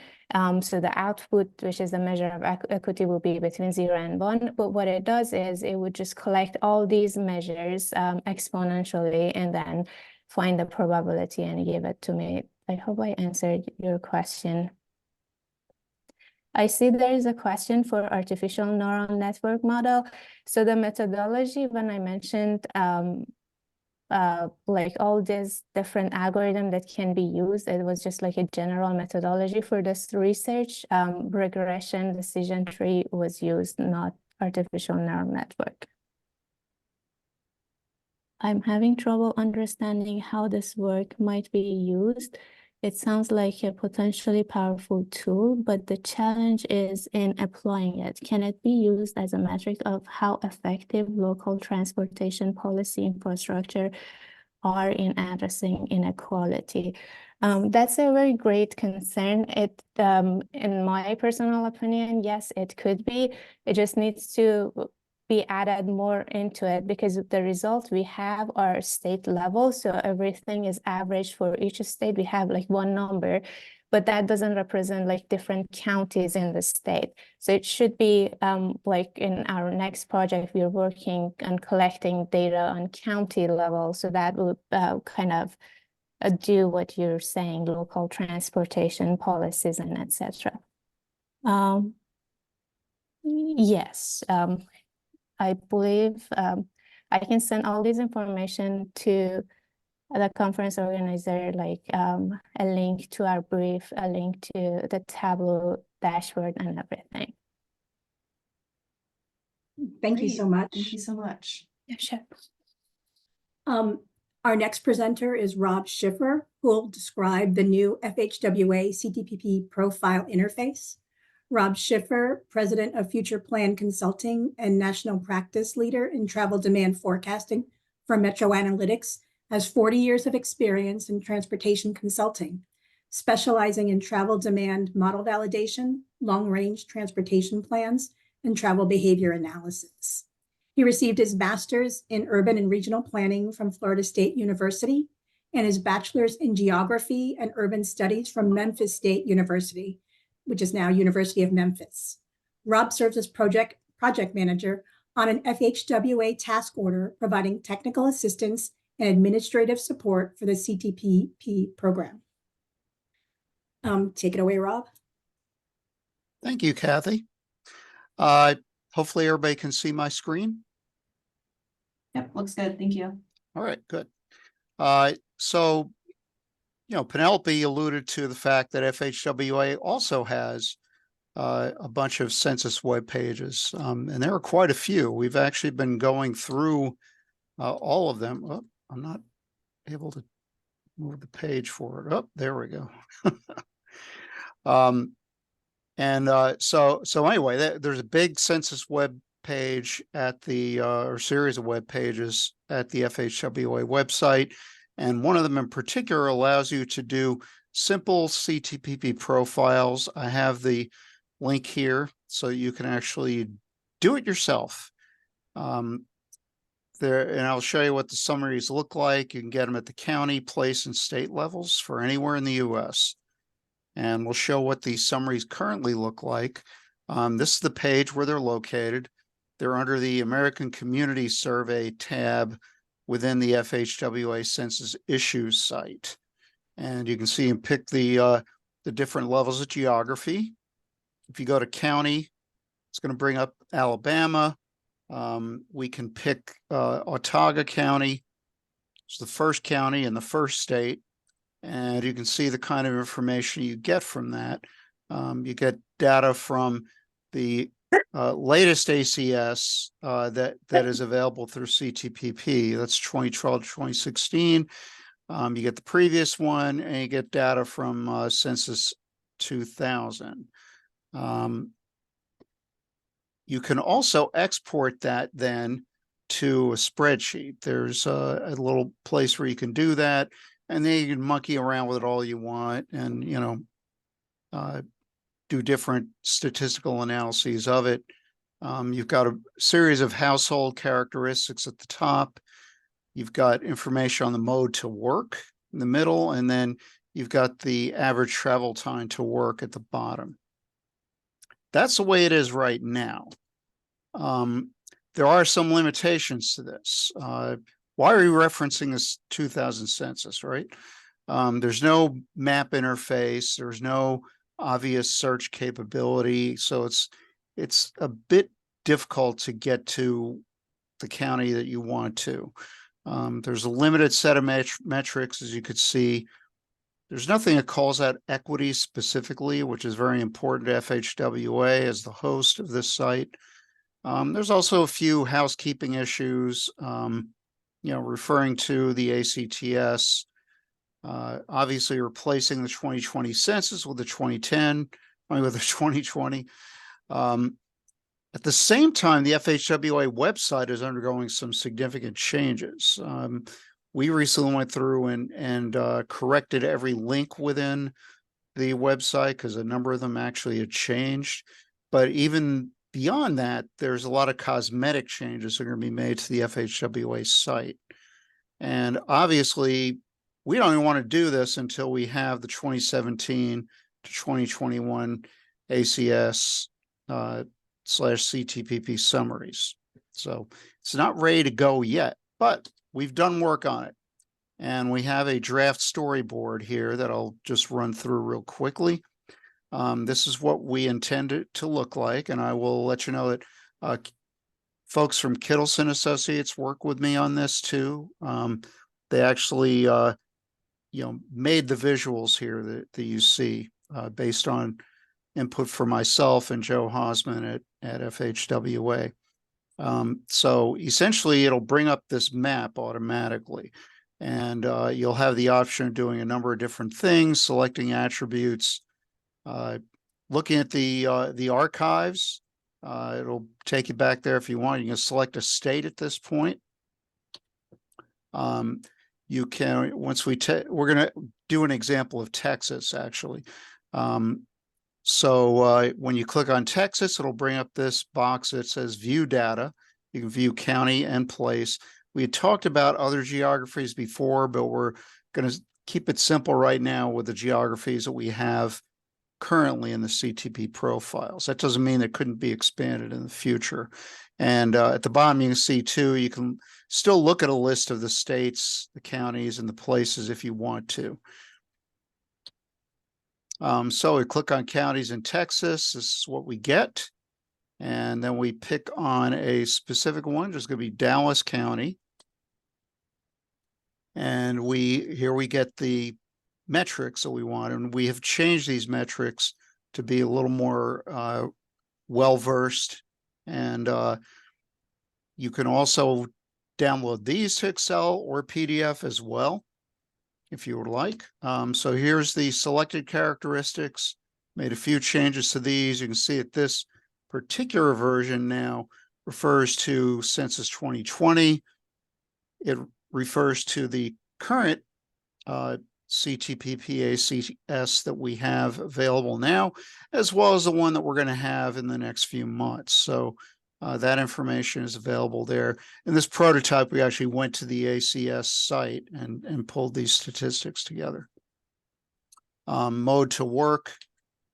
Speaker 6: So the output, which is the measure of equity, will be between 0 and 1. But what it does is it would just collect all these measures exponentially and then find the probability and give it to me. I hope I answered your question. I see there is a question for artificial neural network model. So the methodology, when I mentioned like all these different algorithms that can be used, it was just like a general methodology for this research. Regression decision tree was used, not artificial neural network. I'm having trouble understanding how this work might be used. It sounds like a potentially powerful tool, but the challenge is in applying it. Can it be used as a metric of how effective local transportation policy infrastructure are in addressing inequality? That's a very great concern. It, in my personal opinion, yes, it could be. It just needs to be added more into it, because the results we have are state level. So everything is average for each state. We have like one number, but that doesn't represent like different counties in the state. So it should be like in our next project, we're working on collecting data on county level. So that would kind of do what you're saying, local transportation policies and etc. Yes. I believe I can send all this information to the conference organizer, like a link to our brief, a link to the Tableau dashboard and everything.
Speaker 1: Thank you so much.
Speaker 4: Thank you so much.
Speaker 6: Yeah, sure.
Speaker 1: Our next presenter is Rob Schiffer, who will describe the new FHWA CTPP profile interface. Rob Schiffer, president of Future Plan Consulting and national practice leader in travel demand forecasting for Metro Analytics, has 40 years of experience in transportation consulting, specializing in travel demand model validation, long-range transportation plans, and travel behavior analysis. He received his master's in urban and regional planning from Florida State University and his bachelor's in geography and urban studies from Memphis State University, which is now University of Memphis. Rob serves as project manager on an FHWA task order providing technical assistance and administrative support for the CTPP program. Take it away, Rob.
Speaker 7: Thank you, Kathy. Hopefully everybody can see my screen.
Speaker 4: Yep, looks good. Thank you.
Speaker 7: All right, good. So Penelope alluded to the fact that FHWA also has a bunch of census web pages, and there are quite a few. We've actually been going through all of them. Oh, I'm not able to move the page forward. Oh, there we go. So anyway, there's a big census web page at the or series of web pages at the FHWA website, and one of them in particular allows you to do simple CTPP profiles. I have the link here so you can actually do it yourself. There, and I'll show you what the summaries look like. You can get them at the county, place, and state levels for anywhere in the U.S. And we'll show what these summaries currently look like. This is the page where they're located. They're under the American Community Survey tab within the FHWA Census Issues site. And you can see and pick the different levels of geography. If you go to county, it's going to bring up Alabama. We can pick Autauga County. It's the first county in the first state. And you can see the kind of information you get from that. You get data from the latest ACS that is available through CTPP. That's 2012 to 2016. You get the previous one, and you get data from Census 2000. You can also export that then to a spreadsheet. There's a little place where you can do that, and then you can monkey around with it all you want, and do different statistical analyses of it. You've got a series of household characteristics at the top. You've got information on the mode to work in the middle, and then you've got the average travel time to work at the bottom. That's the way it is right now. There are some limitations to this. Why are you referencing this 2000 census, right? There's no map interface. There's no obvious search capability. So it's a bit difficult to get to the county that you want to. There's a limited set of metrics, as you could see. There's nothing that calls out equity specifically, which is very important to FHWA as the host of this site. There's also a few housekeeping issues, referring to the ACTS, obviously replacing the 2020 census with the 2020. At the same time, the FHWA website is undergoing some significant changes. We recently went through and corrected every link within the website because a number of them actually had changed. But even beyond that, there's a lot of cosmetic changes that are going to be made to the FHWA site. And obviously, we don't even want to do this until we have the 2017 to 2021 ACS /CTPP summaries. So it's not ready to go yet, but we've done work on it. And we have a draft storyboard here that I'll just run through real quickly. This is what we intend it to look like, and I will let you know that folks from Kittleson Associates work with me on this too. They actually, made the visuals here that you see based on input from myself and Joe Hosman at FHWA. So essentially, it'll bring up this map automatically, and you'll have the option of doing a number of different things, selecting attributes. Looking at the archives, it'll take you back there if you want. You can select a state at this point. You can, once we're going to do an example of Texas, actually. So when you click on Texas, it'll bring up this box that says View Data. You can view county and place. We had talked about other geographies before, but we're going to keep it simple right now with the geographies that we have currently in the CTP profiles. That doesn't mean it couldn't be expanded in the future. And at the bottom, you can see too, you can still look at a list of the states, the counties, and the places if you want to. So we click on counties in Texas. This is what we get. And then we pick on a specific one, just going to be Dallas County. And here we get the metrics that we want, and we have changed these metrics to be a little more well-versed. And you can also download these to Excel or PDF as well, if you would like. So here's the selected characteristics. Made a few changes to these. You can see that this particular version now refers to Census 2020. It refers to the current CTPP ACS that we have available now, as well as the one that we're going to have in the next few months. So that information is available there. In this prototype, we actually went to the ACS site and pulled these statistics together. Mode to work,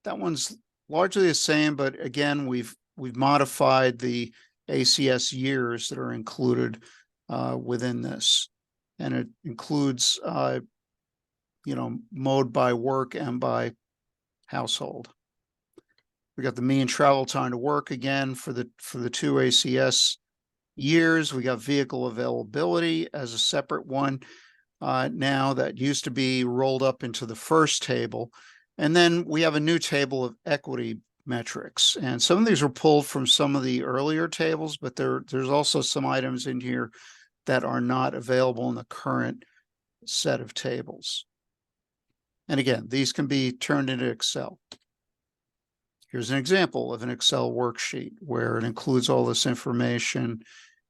Speaker 7: that one's largely the same, but again, we've modified the ACS years that are included within this, and it includes mode by work and by household. We got the mean travel time to work again for the two ACS years. We got vehicle availability as a separate one now that used to be rolled up into the first table. And then we have a new table of equity metrics. And some of these were pulled from some of the earlier tables, but there's also some items in here that are not available in the current set of tables. And again, these can be turned into Excel. Here's an example of an Excel worksheet where it includes all this information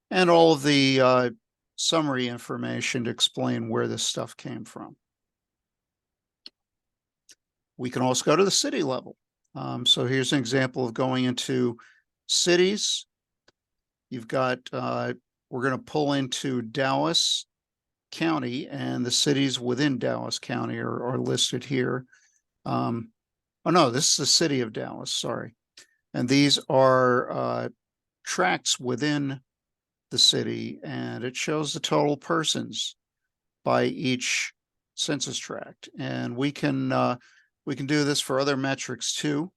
Speaker 7: and all of the summary information to explain where this stuff came from. We can also go to the city level. So here's an example of going into cities. You've got, we're going to pull into Dallas County, and the cities within Dallas County are listed here. Oh no, this is the city of Dallas, sorry. And these are tracts within the city, and it shows the total persons by each census tract. And we can do this for other metrics too.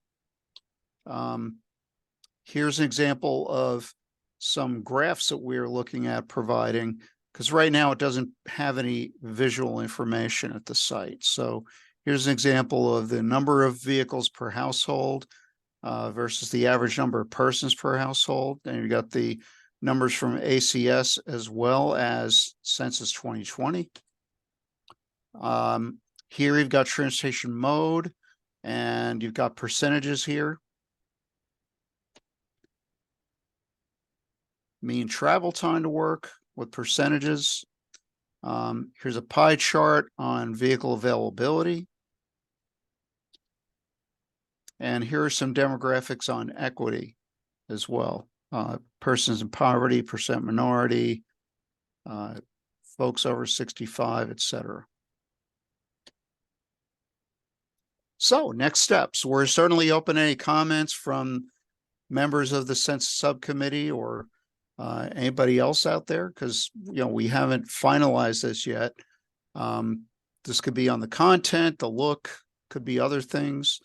Speaker 7: Here's an example of some graphs that we're looking at providing, because right now it doesn't have any visual information at the site. So here's an example of the number of vehicles per household versus the average number of persons per household. And you got the numbers from ACS as well as Census 2020. Here you've got transportation mode, and you've got percentages here. Mean travel time to work with percentages. Here's a pie chart on vehicle availability. And here are some demographics on equity as well. Persons in poverty, percent minority, folks over 65, etc. So next steps, we're certainly open to any comments from members of the Census Subcommittee or anybody else out there, because we haven't finalized this yet. This could be on the content, the look, could be other things.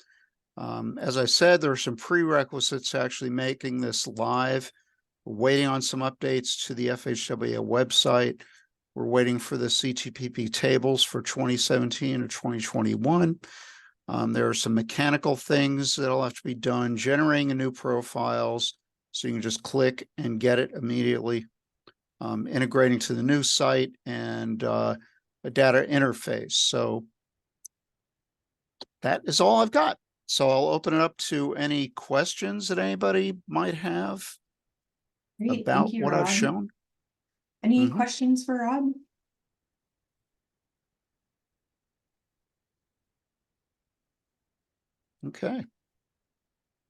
Speaker 7: As I said, there are some prerequisites to actually making this live. We're waiting on some updates to the FHWA website. We're waiting for the CTPP tables for 2017 or 2021. There are some mechanical things that'll have to be done, generating a new profiles, so you can just click and get it immediately, integrating to the new site, and a data interface. So that is all I've got. So I'll open it up to any questions that anybody might have
Speaker 4: Great,
Speaker 7: about
Speaker 4: thank you,
Speaker 7: what
Speaker 4: Rob.
Speaker 7: I've shown.
Speaker 4: Any questions for Rob?
Speaker 7: Okay.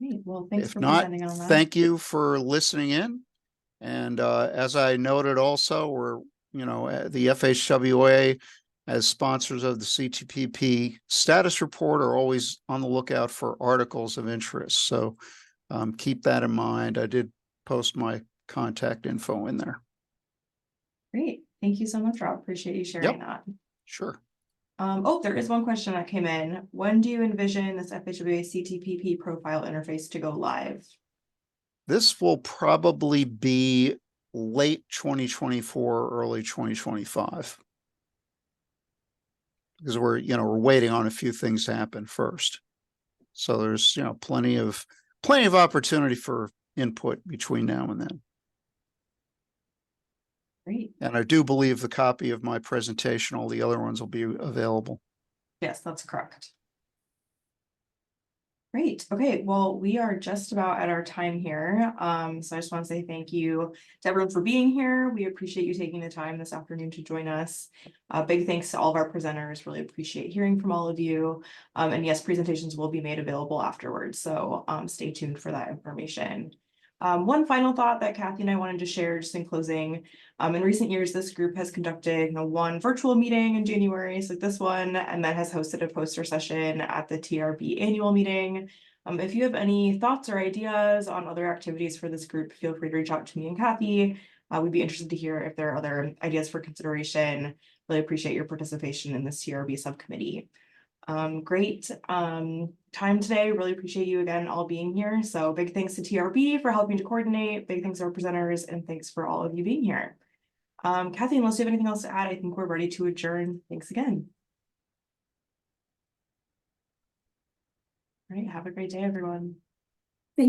Speaker 4: Great. Well, thanks
Speaker 7: If
Speaker 4: for
Speaker 7: not,
Speaker 4: presenting on that.
Speaker 7: thank you for listening in. And as I noted also, we're, the FHWA as sponsors of the CTPP status report are always on the lookout for articles of interest. So keep that in mind. I did post my contact info in there.
Speaker 4: Great. Thank you so much, Rob. Appreciate you sharing that.
Speaker 7: Sure.
Speaker 4: Oh, there is one question that came in. When do you envision this FHWA CTPP profile interface to go live?
Speaker 7: This will probably be late 2024, early 2025. because we're waiting on a few things to happen first. So there's, plenty of opportunity for input between now and then.
Speaker 4: Great.
Speaker 7: And I do believe the copy of my presentation, all the other ones will be available.
Speaker 4: Yes, that's correct. Great. Okay, well, we are just about at our time here. So I just want to say thank you to everyone for being here. We appreciate you taking the time this afternoon to join us. Big thanks to all of our presenters. Really appreciate hearing from all of you. And yes, presentations will be made available afterwards. So stay tuned for that information. One final thought that Kathy and I wanted to share just in closing. In recent years, this group has conducted one virtual meeting in January, so like this one, and then has hosted a poster session at the TRB annual meeting. If you have any thoughts or ideas on other activities for this group, feel free to reach out to me and Kathy. We'd be interested to hear if there are other ideas for consideration. Really appreciate your participation in this TRB subcommittee. Great time today. Really appreciate you again all being here. So big thanks to TRB for helping to coordinate. Big thanks to our presenters, and thanks for all of you being here. Kathy, unless you have anything else to add, I think we're ready to adjourn. Thanks again. All right, have a great day, everyone.